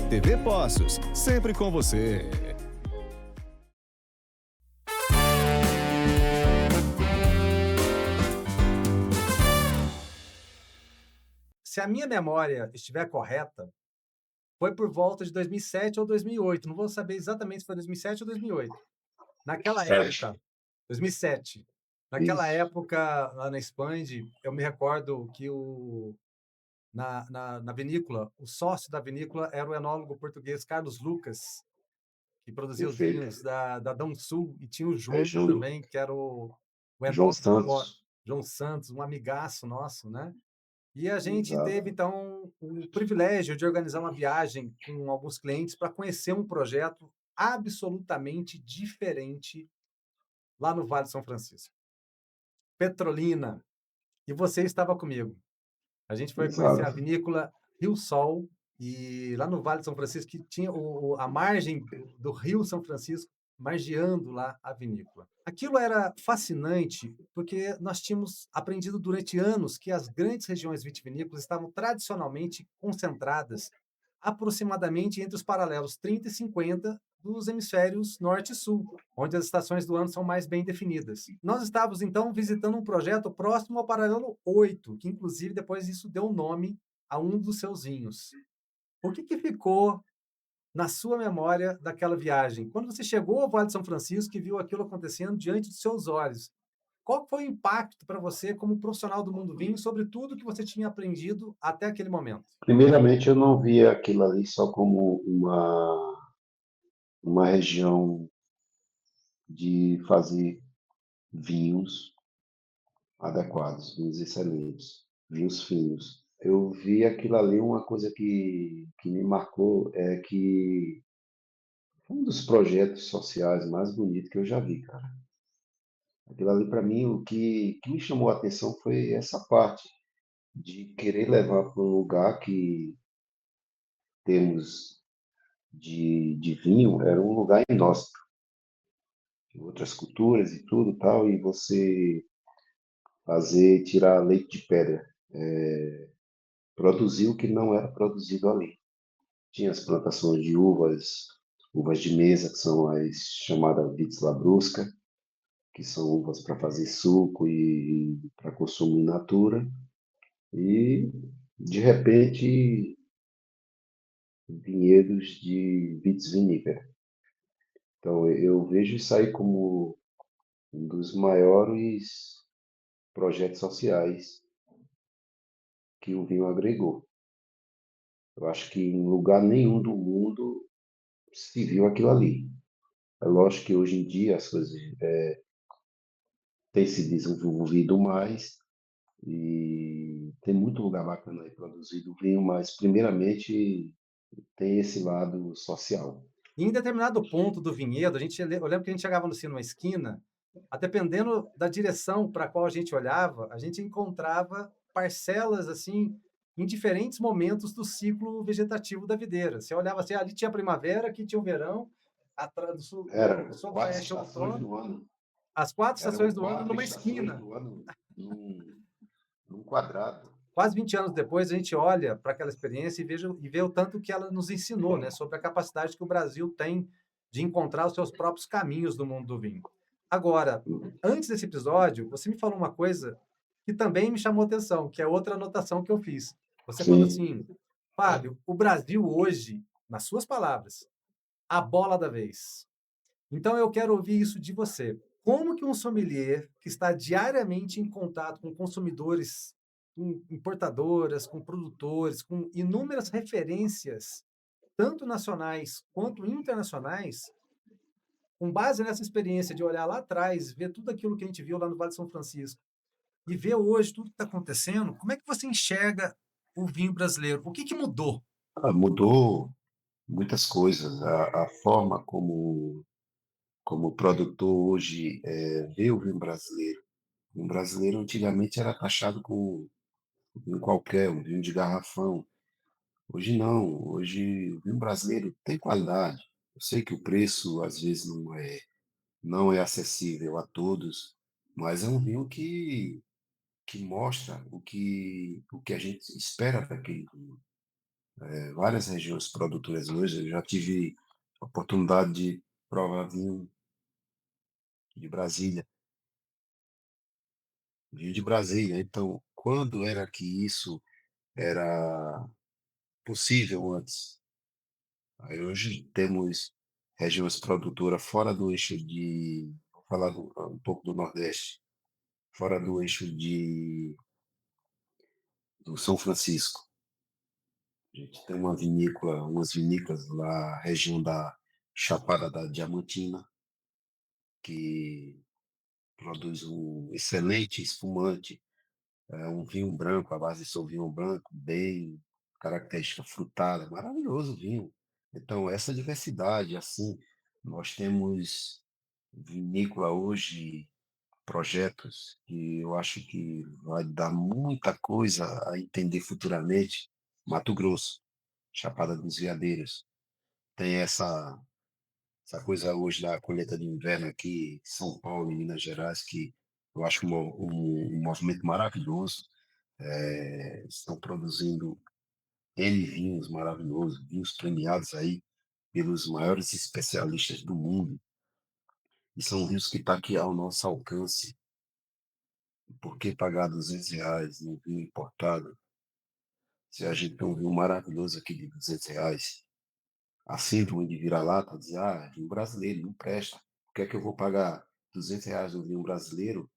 TV Poços, sempre com você. Se a minha memória estiver correta, foi por volta de 2007 ou 2008. Não vou saber exatamente se foi 2007 ou 2008. Naquela 7. época, 2007. Naquela Isso. época, lá na Expand, eu me recordo que na vinícola, o sócio da vinícola era o enólogo português Carlos Lucas, que produzia os Perfeito. vinhos da Dão Sul, e tinha o É Júnior Júnior. também, que era o João enólogo Santos. João Santos, um amigaço nosso, né? E a gente teve, Exato. então, o privilégio de organizar uma viagem com alguns clientes para conhecer um projeto absolutamente diferente lá no Vale de São Francisco. Petrolina. E você estava comigo. A gente foi conhecer a Exato. vinícola Rio Sol, e lá no Vale de São Francisco, que tinha a margem do Rio São Francisco, margeando lá a vinícola. Aquilo era fascinante, porque nós tínhamos aprendido durante anos que as grandes regiões vitivinícolas estavam tradicionalmente concentradas aproximadamente entre os paralelos 30 e 50 dos hemisférios norte e sul, onde as estações do ano são mais bem definidas. Nós estávamos, então, visitando um projeto próximo ao paralelo 8, que, inclusive, depois isso deu nome a um dos seus vinhos. O que ficou na sua memória daquela viagem? Quando você chegou ao Vale de São Francisco e viu aquilo acontecendo diante dos seus olhos, qual foi o impacto para você, como profissional do mundo vinho, sobre tudo que você tinha aprendido até aquele momento? Primeiramente, eu não via aquilo ali só como uma região de fazer vinhos adequados, vinhos excelentes, vinhos finos. Eu vi aquilo ali, uma coisa que me marcou é que foi um dos projetos sociais mais bonitos que eu já vi, cara. Aquilo ali, para mim, o que me chamou a atenção foi essa parte de querer levar para um lugar que temos de vinho, era um lugar inóspito, de outras culturas e tudo tal, e você fazer, tirar leite de pedra, produzir o que não era produzido ali. Tinha as plantações de uvas, uvas de mesa, que são as chamadas vitis labrusca, que são uvas para fazer suco e para consumo in natura. E, de repente, vinhedos de vitis vinícola. Então, eu vejo isso aí como um dos maiores projetos sociais que o vinho agregou. Eu acho que em lugar nenhum do mundo se viu aquilo ali. É lógico que hoje em dia as coisas tem se desenvolvido mais e tem muito lugar bacana aí produzido vinho, mas primeiramente tem esse lado social. E em determinado ponto do vinhedo, eu lembro que a gente chegava assim numa esquina, a dependendo da direção para a qual a gente olhava, a gente encontrava parcelas assim em diferentes momentos do ciclo vegetativo da videira. Você olhava assim, ali tinha a primavera, aqui tinha o verão, atrás do Era sul para quatro oeste é o estações outono, do ano, as 4 eram estações do ano quatro numa estações esquina. do ano num quadrado. Quase 20 anos depois, a gente olha para aquela experiência e vê o tanto que ela nos ensinou, né, sobre a capacidade que o Brasil tem de encontrar os seus próprios caminhos no mundo do vinho. Agora, antes desse episódio, você me falou uma coisa que também me chamou atenção, que é outra anotação que eu fiz. Você falou Sim. assim, Fábio, o Brasil hoje, nas suas palavras, a bola da vez. Então eu quero ouvir isso de você. Como que um sommelier que está diariamente em contato com consumidores, com importadoras, com produtores, com inúmeras referências, tanto nacionais quanto internacionais, com base nessa experiência de olhar lá atrás, ver tudo aquilo que a gente viu lá no Vale de São Francisco e ver hoje tudo que está acontecendo, como é que você enxerga o vinho brasileiro? O que que mudou? Mudou muitas coisas. A forma como o produtor hoje vê o vinho brasileiro. O vinho brasileiro antigamente era taxado com um vinho qualquer, um vinho de garrafão. Hoje não. Hoje o vinho brasileiro tem qualidade. Eu sei que o preço às vezes não é acessível a todos, mas é um vinho que mostra o que a gente espera daquele vinho. Várias regiões produtoras hoje, eu já tive a oportunidade de provar de Brasília, vinho de Brasília. Então, quando era que isso era possível antes? Aí hoje temos regiões produtoras fora do eixo vou falar um pouco do Nordeste, fora do eixo do São Francisco. A gente tem umas vinícolas lá, região da Chapada da Diamantina, que produz um excelente espumante, um vinho branco, à base de Sauvignon branco, bem característica frutada, maravilhoso o vinho. Então, essa diversidade, assim, nós temos vinícola hoje, projetos que eu acho que vai dar muita coisa a entender futuramente. Mato Grosso, Chapada dos Veadeiros, tem essa coisa hoje da colheita de inverno aqui em São Paulo, em Minas Gerais, que eu acho um movimento maravilhoso. Estão produzindo N vinhos maravilhosos, vinhos premiados aí pelos maiores especialistas do mundo. E são vinhos que estão aqui ao nosso alcance. Por que pagar R$ 200 num vinho importado, se a gente tem um vinho maravilhoso aqui de R$ 200? A síndrome de vira-lata diz, vinho brasileiro não presta. Por que é que eu vou pagar R$ 200 no vinho brasileiro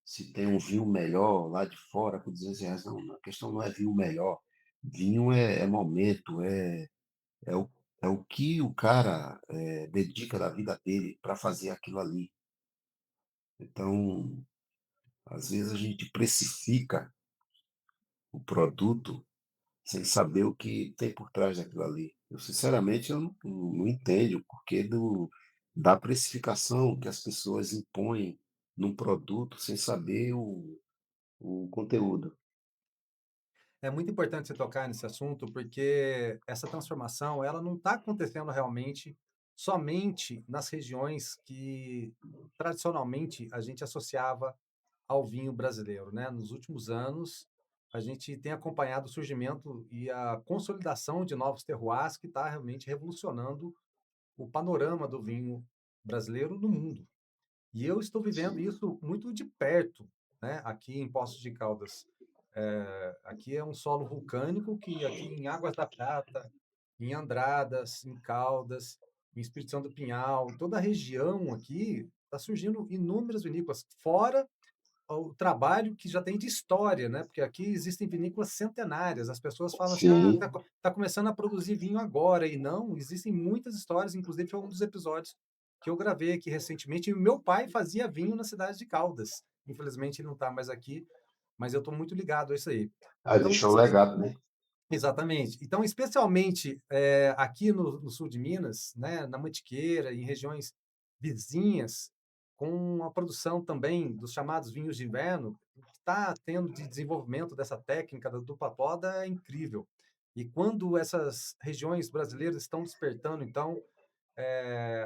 se tem um vinho melhor lá de fora por R$ 200? Não, a questão não é vinho melhor. Vinho é momento, é, o, é o que o cara dedica da vida dele para fazer aquilo ali. Então, às vezes a gente precifica o produto sem saber o que tem por trás daquilo ali. Eu, sinceramente, eu não entendo o porquê da precificação que as pessoas impõem num produto sem saber o conteúdo. É muito importante você tocar nesse assunto, porque essa transformação, ela não está acontecendo realmente somente nas regiões que tradicionalmente a gente associava ao vinho brasileiro, né? Nos últimos anos, a gente tem acompanhado o surgimento e a consolidação de novos terroirs que está realmente revolucionando o panorama do vinho brasileiro no mundo. E eu estou vivendo Sim, isso muito de perto, né? Aqui em Poços de Caldas. Aqui é um solo vulcânico que aqui em Águas da Prata, em Andradas, em Caldas, em Espírito Santo do Pinhal, toda a região aqui está surgindo inúmeras vinícolas, fora o trabalho que já tem de história, né? Porque aqui existem vinícolas centenárias. As pessoas falam assim, sim, tá começando a produzir vinho agora. E não, existem muitas histórias, inclusive foi um dos episódios que eu gravei aqui recentemente. E o meu pai fazia vinho na cidade de Caldas. Infelizmente, ele não está mais aqui, mas eu estou muito ligado a isso aí. Ah, Então, deixou um legado, né? exatamente. Então, especialmente aqui no sul de Minas, né, na Mantiqueira, em regiões vizinhas, com a produção também dos chamados vinhos de inverno, o que está tendo de desenvolvimento dessa técnica da dupla poda é incrível. E quando essas regiões brasileiras estão despertando, então,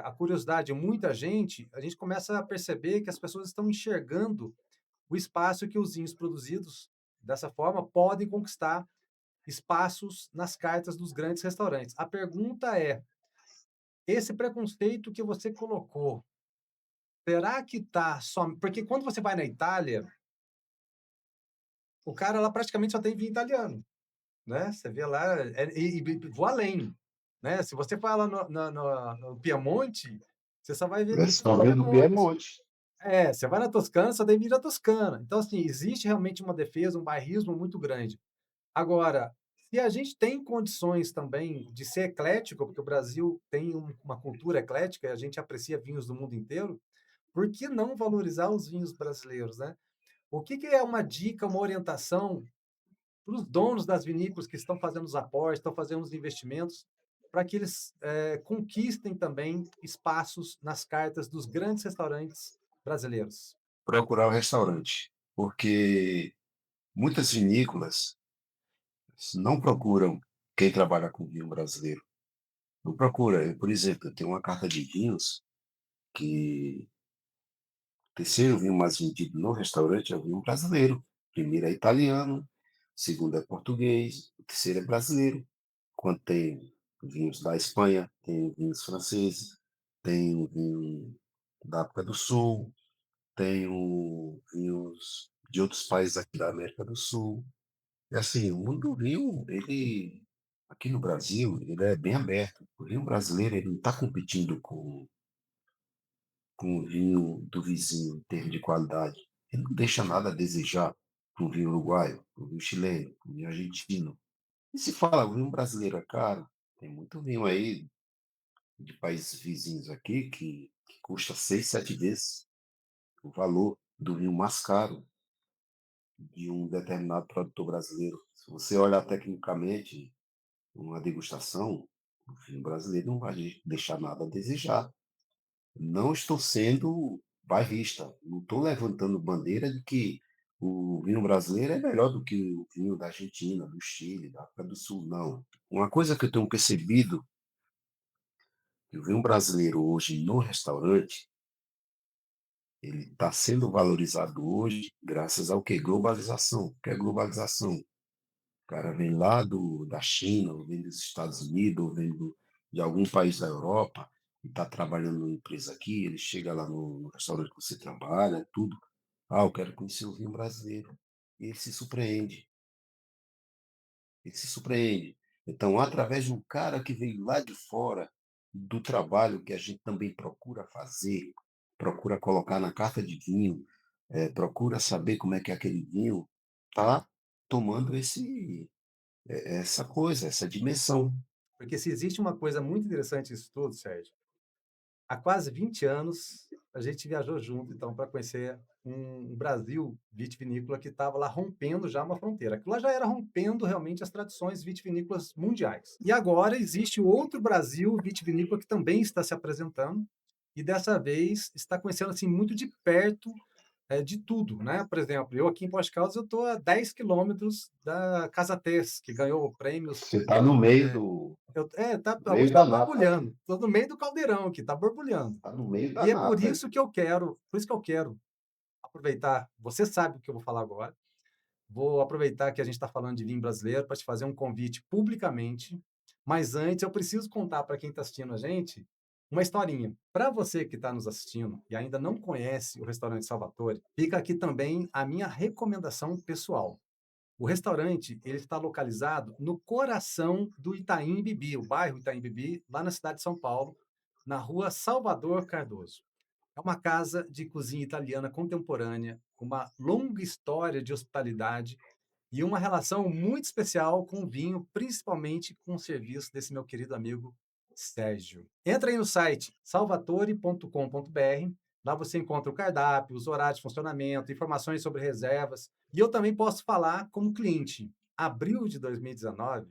a curiosidade de muita gente, a gente começa a perceber que as pessoas estão enxergando o espaço que os vinhos produzidos dessa forma podem conquistar espaços nas cartas dos grandes restaurantes. A pergunta é: esse preconceito que você colocou, será que tá só. Porque quando você vai na Itália, o cara lá praticamente só tem vinho italiano, né? Você vê lá, e vou além, né? Se você for lá no Piemonte, você só vai ver É vinho só do veio do Piemonte. Piemonte. Você vai na Toscana, só tem vinho da Toscana. Então, assim, existe realmente uma defesa, um bairrismo muito grande. Agora, se a gente tem condições também de ser eclético, porque o Brasil tem uma cultura eclética, e a gente aprecia vinhos do mundo inteiro, por que não valorizar os vinhos brasileiros, né? O que é uma dica, uma orientação para os donos das vinícolas que estão fazendo os aportes, estão fazendo os investimentos, para que eles conquistem também espaços nas cartas dos grandes restaurantes brasileiros? Procurar o restaurante, porque muitas vinícolas não procuram quem trabalha com vinho brasileiro. Não procura. Por exemplo, eu tenho uma carta de vinhos que o terceiro vinho mais vendido no restaurante é o vinho brasileiro. Primeiro é italiano, segundo é português, o terceiro é brasileiro. Quando tem vinhos da Espanha, tem vinhos franceses, tem o vinho da África do Sul, tem vinhos de outros países aqui da América do Sul. E assim, o mundo do vinho, ele, aqui no Brasil, ele é bem aberto. O vinho brasileiro, ele não está competindo com o vinho do vizinho em termos de qualidade. Ele não deixa nada a desejar para o vinho uruguaio, para o vinho chileno, para o vinho argentino. E se fala, o vinho brasileiro é caro, tem muito vinho aí de países vizinhos aqui que custa 6, 7 vezes o valor do vinho mais caro de um determinado produtor brasileiro. Se você olhar tecnicamente uma degustação, o vinho brasileiro não vai deixar nada a desejar. Não estou sendo bairrista, não estou levantando bandeira de que o vinho brasileiro é melhor do que o vinho da Argentina, do Chile, da África do Sul, não. Uma coisa que eu tenho percebido, que o vinho brasileiro hoje no restaurante, ele está sendo valorizado hoje graças ao que? Globalização. O que é globalização? O cara vem lá da China, ou vem dos Estados Unidos, ou vem de algum país da Europa, e está trabalhando numa empresa aqui, ele chega lá no restaurante que você trabalha, tudo. Ah, eu quero conhecer o vinho brasileiro. E ele se surpreende. Ele se surpreende. Então, através de um cara que veio lá de fora, do trabalho que a gente também procura fazer, procura colocar na carta de vinho, procura saber como é que é aquele vinho, tá tomando essa coisa, essa dimensão. Porque se existe uma coisa muito interessante nisso tudo, Sérgio, há quase 20 anos a gente viajou junto, então, para conhecer um Brasil vitivinícola que estava lá rompendo já uma fronteira. Aquilo lá já era rompendo realmente as tradições vitivinícolas mundiais. E agora existe outro Brasil vitivinícola que também está se apresentando e dessa vez está conhecendo assim muito de perto de tudo, né? Por exemplo, eu aqui em Poços de Caldas eu estou a 10 quilômetros da Casa Tes, que ganhou prêmios. Você está no meio Hoje meio está da nata, borbulhando. Estou no meio do caldeirão aqui, está borbulhando. está no meio da E é por nata. isso que eu quero, por isso que eu quero aproveitar. Você sabe o que eu vou falar agora. Vou aproveitar que a gente está falando de vinho brasileiro para te fazer um convite publicamente. Mas antes, eu preciso contar para quem está assistindo a gente uma historinha. Para você que está nos assistindo e ainda não conhece o restaurante Salvatore, fica aqui também a minha recomendação pessoal. O restaurante ele está localizado no coração do Itaim Bibi, o bairro Itaim Bibi, lá na cidade de São Paulo, na rua Salvador Cardoso. É uma casa de cozinha italiana contemporânea, com uma longa história de hospitalidade e uma relação muito especial com o vinho, principalmente com o serviço desse meu querido amigo Sérgio. Entra aí no site salvatore.com.br. Lá você encontra o cardápio, os horários de funcionamento, informações sobre reservas. E eu também posso falar como cliente. Abril de 2019,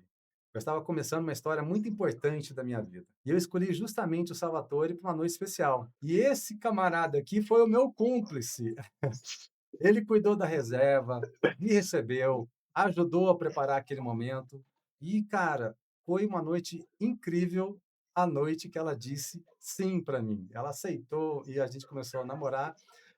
eu estava começando uma história muito importante da minha vida. E eu escolhi justamente o Salvatore para uma noite especial. E esse camarada aqui foi o meu cúmplice. Ele cuidou da reserva, me recebeu, ajudou a preparar aquele momento. E, cara, foi uma noite incrível, a noite que ela disse sim para mim. Ela aceitou e a gente começou a namorar.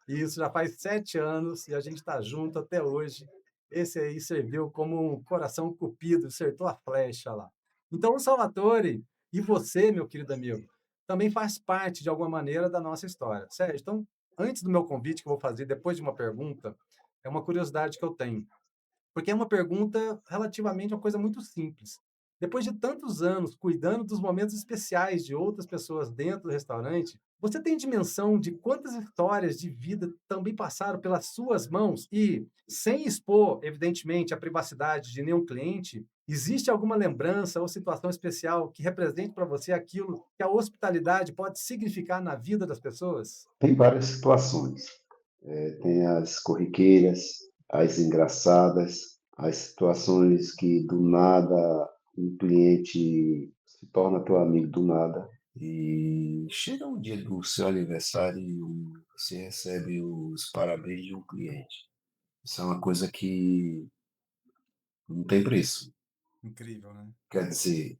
E isso já faz 7 anos e a gente está junto até hoje. Esse aí serviu como um coração cupido, acertou a flecha lá. Então, o Salvatore e você, meu querido amigo, também faz parte, de alguma maneira, da nossa história. Sérgio, então, antes do meu convite que eu vou fazer, depois de uma pergunta, é uma curiosidade que eu tenho. Porque é uma pergunta relativamente uma coisa muito simples. Depois de tantos anos cuidando dos momentos especiais de outras pessoas dentro do restaurante, você tem dimensão de quantas histórias de vida também passaram pelas suas mãos? E, sem expor, evidentemente, a privacidade de nenhum cliente, existe alguma lembrança ou situação especial que represente para você aquilo que a hospitalidade pode significar na vida das pessoas? Tem várias situações. Tem as corriqueiras, as engraçadas, as situações que do nada um cliente se torna teu amigo do nada. E chega um dia do seu aniversário e você recebe os parabéns de um cliente. Isso é uma coisa que não tem preço. Incrível, né? Quer dizer,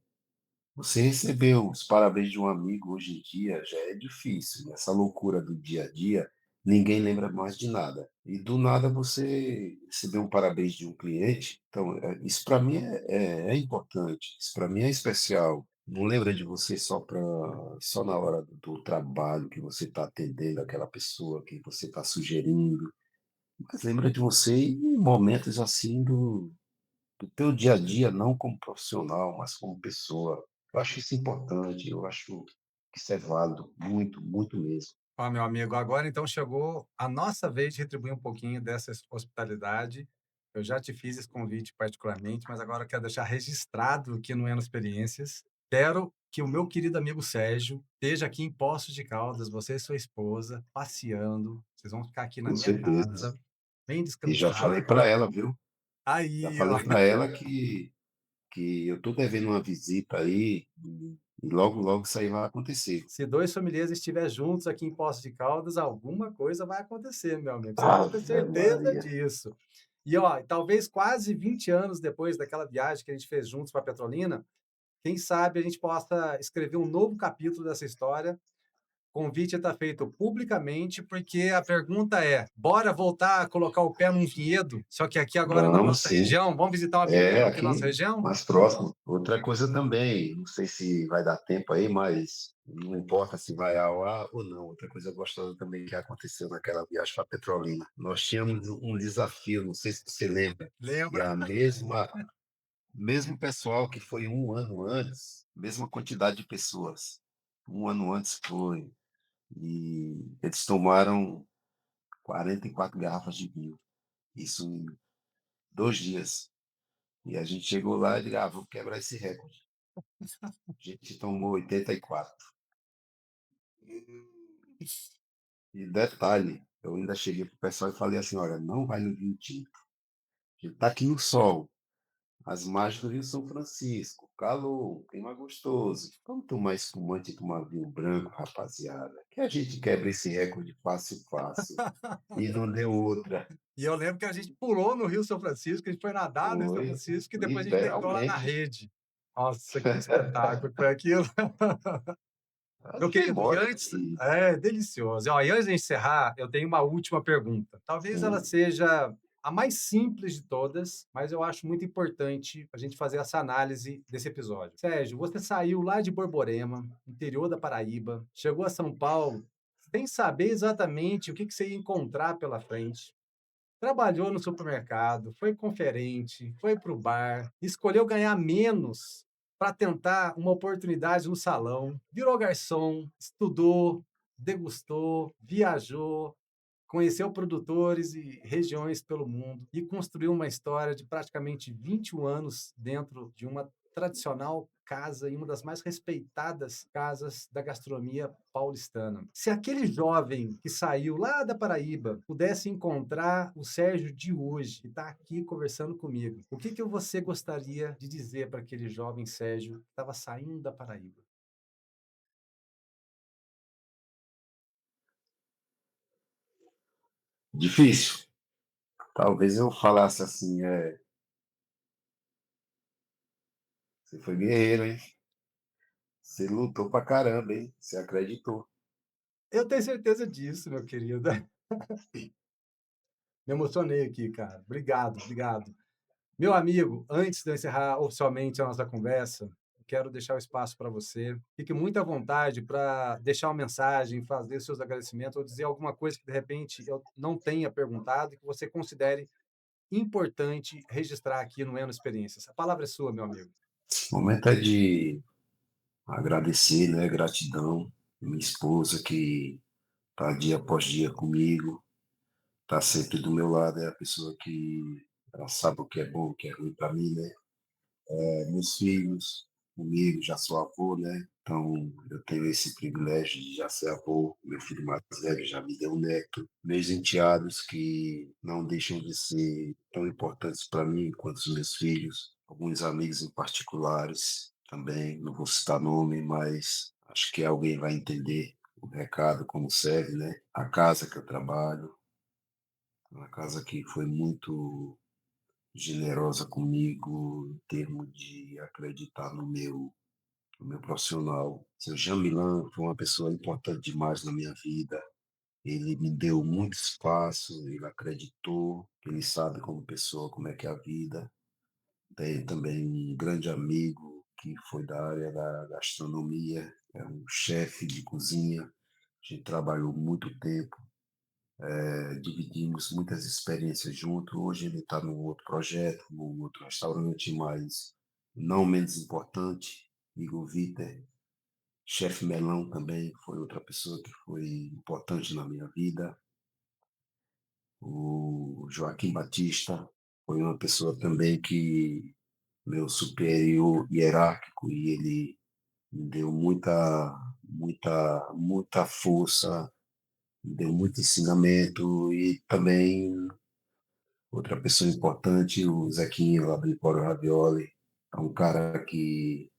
você receber os parabéns de um amigo hoje em dia já é difícil. Nessa loucura do dia a dia, ninguém lembra mais de nada. E do nada você receber um parabéns de um cliente, então isso para mim é importante, isso para mim é especial. Não lembra de você só na hora do trabalho que você está atendendo aquela pessoa que você está sugerindo, mas lembra de você em momentos assim do teu dia a dia, não como profissional, mas como pessoa. Eu acho isso importante, eu acho que isso é válido, muito, muito mesmo. Ó, meu amigo, agora então chegou a nossa vez de retribuir um pouquinho dessa hospitalidade. Eu já te fiz esse convite particularmente, mas agora eu quero deixar registrado aqui no Eno Experiências. Quero que o meu querido amigo Sérgio esteja aqui em Poços de Caldas, você e sua esposa, passeando. Vocês vão ficar aqui na Com minha certeza. casa, bem E já falei descansado. para ela, viu? Já Aí, ó, falei para ela que eu estou devendo uma visita aí e logo, logo isso aí vai acontecer. se dois familiares estiverem juntos aqui em Poços de Caldas, alguma coisa vai acontecer, meu amigo. Você pode ter Ave certeza Maria. disso. E, ó, talvez quase 20 anos depois daquela viagem que a gente fez juntos para Petrolina, quem sabe a gente possa escrever um novo capítulo dessa história. O convite está feito publicamente, porque a pergunta é: bora voltar a colocar o pé num vinhedo? Só que aqui agora na Vamos nossa sim. região, vamos visitar uma É, vinícola aqui na nossa aqui região? mais próximo. Outra coisa também, não sei se vai dar tempo aí, mas não importa se vai ao ar ou não. Outra coisa gostosa também que aconteceu naquela viagem para Petrolina. Nós tínhamos um desafio, não sei se você lembra, que Lembra? a mesmo pessoal que foi um ano antes, mesma quantidade de pessoas, um ano antes foi, e eles tomaram 44 garrafas de vinho, isso em 2 dias. E a gente chegou lá e disse, vou quebrar esse recorde. A gente tomou 84. E detalhe, eu ainda cheguei pro pessoal e falei assim, olha, não vai no vinho tinto. A gente tá aqui no sol, as margens do Rio São Francisco, calor, clima gostoso. Vamos tomar espumante e tomar vinho branco, rapaziada. Que a gente quebra esse recorde fácil, fácil. E não deu outra. E eu lembro que a gente pulou no Rio São Francisco, a gente foi nadar no Rio São Foi, Francisco e depois a gente deitou lá na literalmente. rede. Nossa, que espetáculo que foi aquilo. As Meu querido, e memórias antes, que é delicioso. Ó, e antes de encerrar, eu tenho uma última pergunta. Talvez ela sim, seja a mais simples de todas, mas eu acho muito importante a gente fazer essa análise desse episódio. Sérgio, você saiu lá de Borborema, interior da Paraíba, chegou a São Paulo sem saber exatamente o que você ia encontrar pela frente. Trabalhou no supermercado, foi conferente, foi para o bar, escolheu ganhar menos para tentar uma oportunidade no salão, virou garçom, estudou, degustou, viajou, conheceu produtores e regiões pelo mundo e construiu uma história de praticamente 21 anos dentro de uma tradicional casa em uma das mais respeitadas casas da gastronomia paulistana. Se aquele jovem que saiu lá da Paraíba pudesse encontrar o Sérgio de hoje, que está aqui conversando comigo, o que você gostaria de dizer para aquele jovem Sérgio que estava saindo da Paraíba? Difícil. Talvez eu falasse assim, você foi guerreiro, hein? Você lutou pra caramba, hein? Você acreditou. Eu tenho certeza disso, meu querido. Me emocionei aqui, cara. Obrigado, obrigado. Meu amigo, antes de eu encerrar oficialmente a nossa conversa, eu quero deixar o espaço para você. Fique muito à vontade para deixar uma mensagem, fazer seus agradecimentos ou dizer alguma coisa que de repente eu não tenha perguntado e que você considere importante registrar aqui no Eno Experiências. A palavra é sua, meu amigo. O momento é de agradecer, né? Gratidão. Minha esposa que tá dia após dia comigo, tá sempre do meu lado, é a pessoa que ela sabe o que é bom, o que é ruim para mim, né? Meus filhos comigo, já sou avô, né? Então eu tenho esse privilégio de já ser avô. Meu filho mais velho já me deu um neto. Meus enteados que não deixam de ser tão importantes para mim quanto os meus filhos. Alguns amigos em particulares também, não vou citar nome, mas acho que alguém vai entender o recado como serve, né? A casa que eu trabalho, uma casa que foi muito generosa comigo em termos de acreditar no meu profissional. Seu Jean Milan foi uma pessoa importante demais na minha vida. Ele me deu muito espaço, ele acreditou, ele sabe como pessoa como é que é a vida. Tem também um grande amigo que foi da área da gastronomia, é um chefe de cozinha. A gente trabalhou muito tempo, dividimos muitas experiências juntos. Hoje ele está num outro projeto, num outro restaurante, mas não menos importante, Igor Viter. Chefe Melão também foi outra pessoa que foi importante na minha vida. O Joaquim Batista foi uma pessoa também que meu superior hierárquico e ele me deu muita força, me deu muito ensinamento e também outra pessoa importante, o Zequinha lá do Empório Ravioli, é um cara que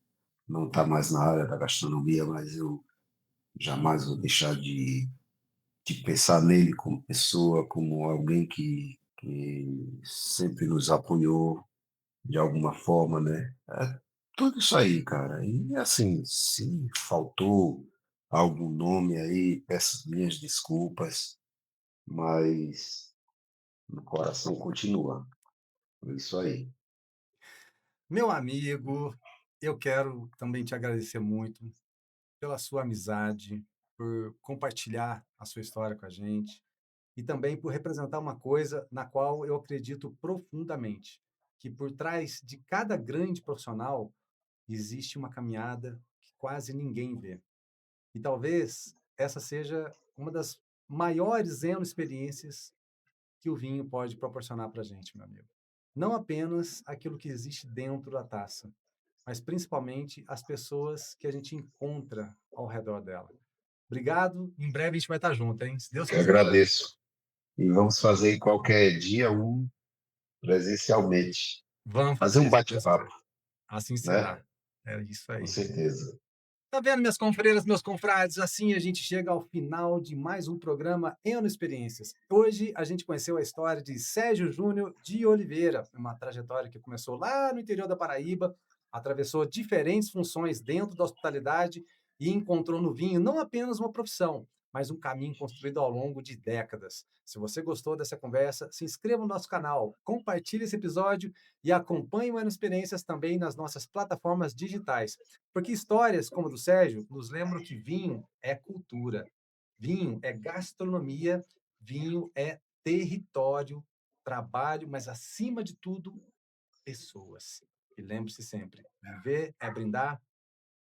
não está mais na área da gastronomia, mas eu jamais vou deixar de pensar nele como pessoa, como alguém que sempre nos apoiou de alguma forma, né? Tudo isso aí, cara. E assim, se faltou algum nome aí, peço minhas desculpas, mas no coração continua. É isso aí. Meu amigo, eu quero também te agradecer muito pela sua amizade, por compartilhar a sua história com a gente e também por representar uma coisa na qual eu acredito profundamente, que por trás de cada grande profissional existe uma caminhada que quase ninguém vê. E talvez essa seja uma das maiores experiências que o vinho pode proporcionar para a gente, meu amigo. Não apenas aquilo que existe dentro da taça, mas principalmente as pessoas que a gente encontra ao redor dela. Obrigado. Em breve a gente vai estar junto, hein? Se Eu Deus que quiser. agradeço. E vamos fazer qualquer dia um presencialmente. Vamos Fazer fazer, um se Deus quiser. bate-papo, Assim né? será. É isso Com aí. certeza. Tá vendo, minhas confreiras, meus confrades? Assim a gente chega ao final de mais um programa Eno Experiências. Hoje a gente conheceu a história de Sérgio Júnior de Oliveira, uma trajetória que começou lá no interior da Paraíba, atravessou diferentes funções dentro da hospitalidade e encontrou no vinho não apenas uma profissão, mas um caminho construído ao longo de décadas. Se você gostou dessa conversa, se inscreva no nosso canal, compartilhe esse episódio e acompanhe o Eno Experiências também nas nossas plataformas digitais. Porque histórias como a do Sérgio nos lembram que vinho é cultura, vinho é gastronomia, vinho é território, trabalho, mas acima de tudo, pessoas. E lembre-se sempre, viver é brindar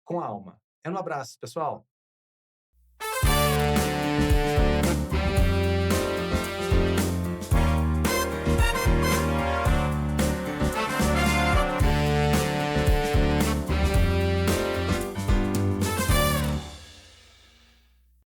com a alma. É um abraço, pessoal.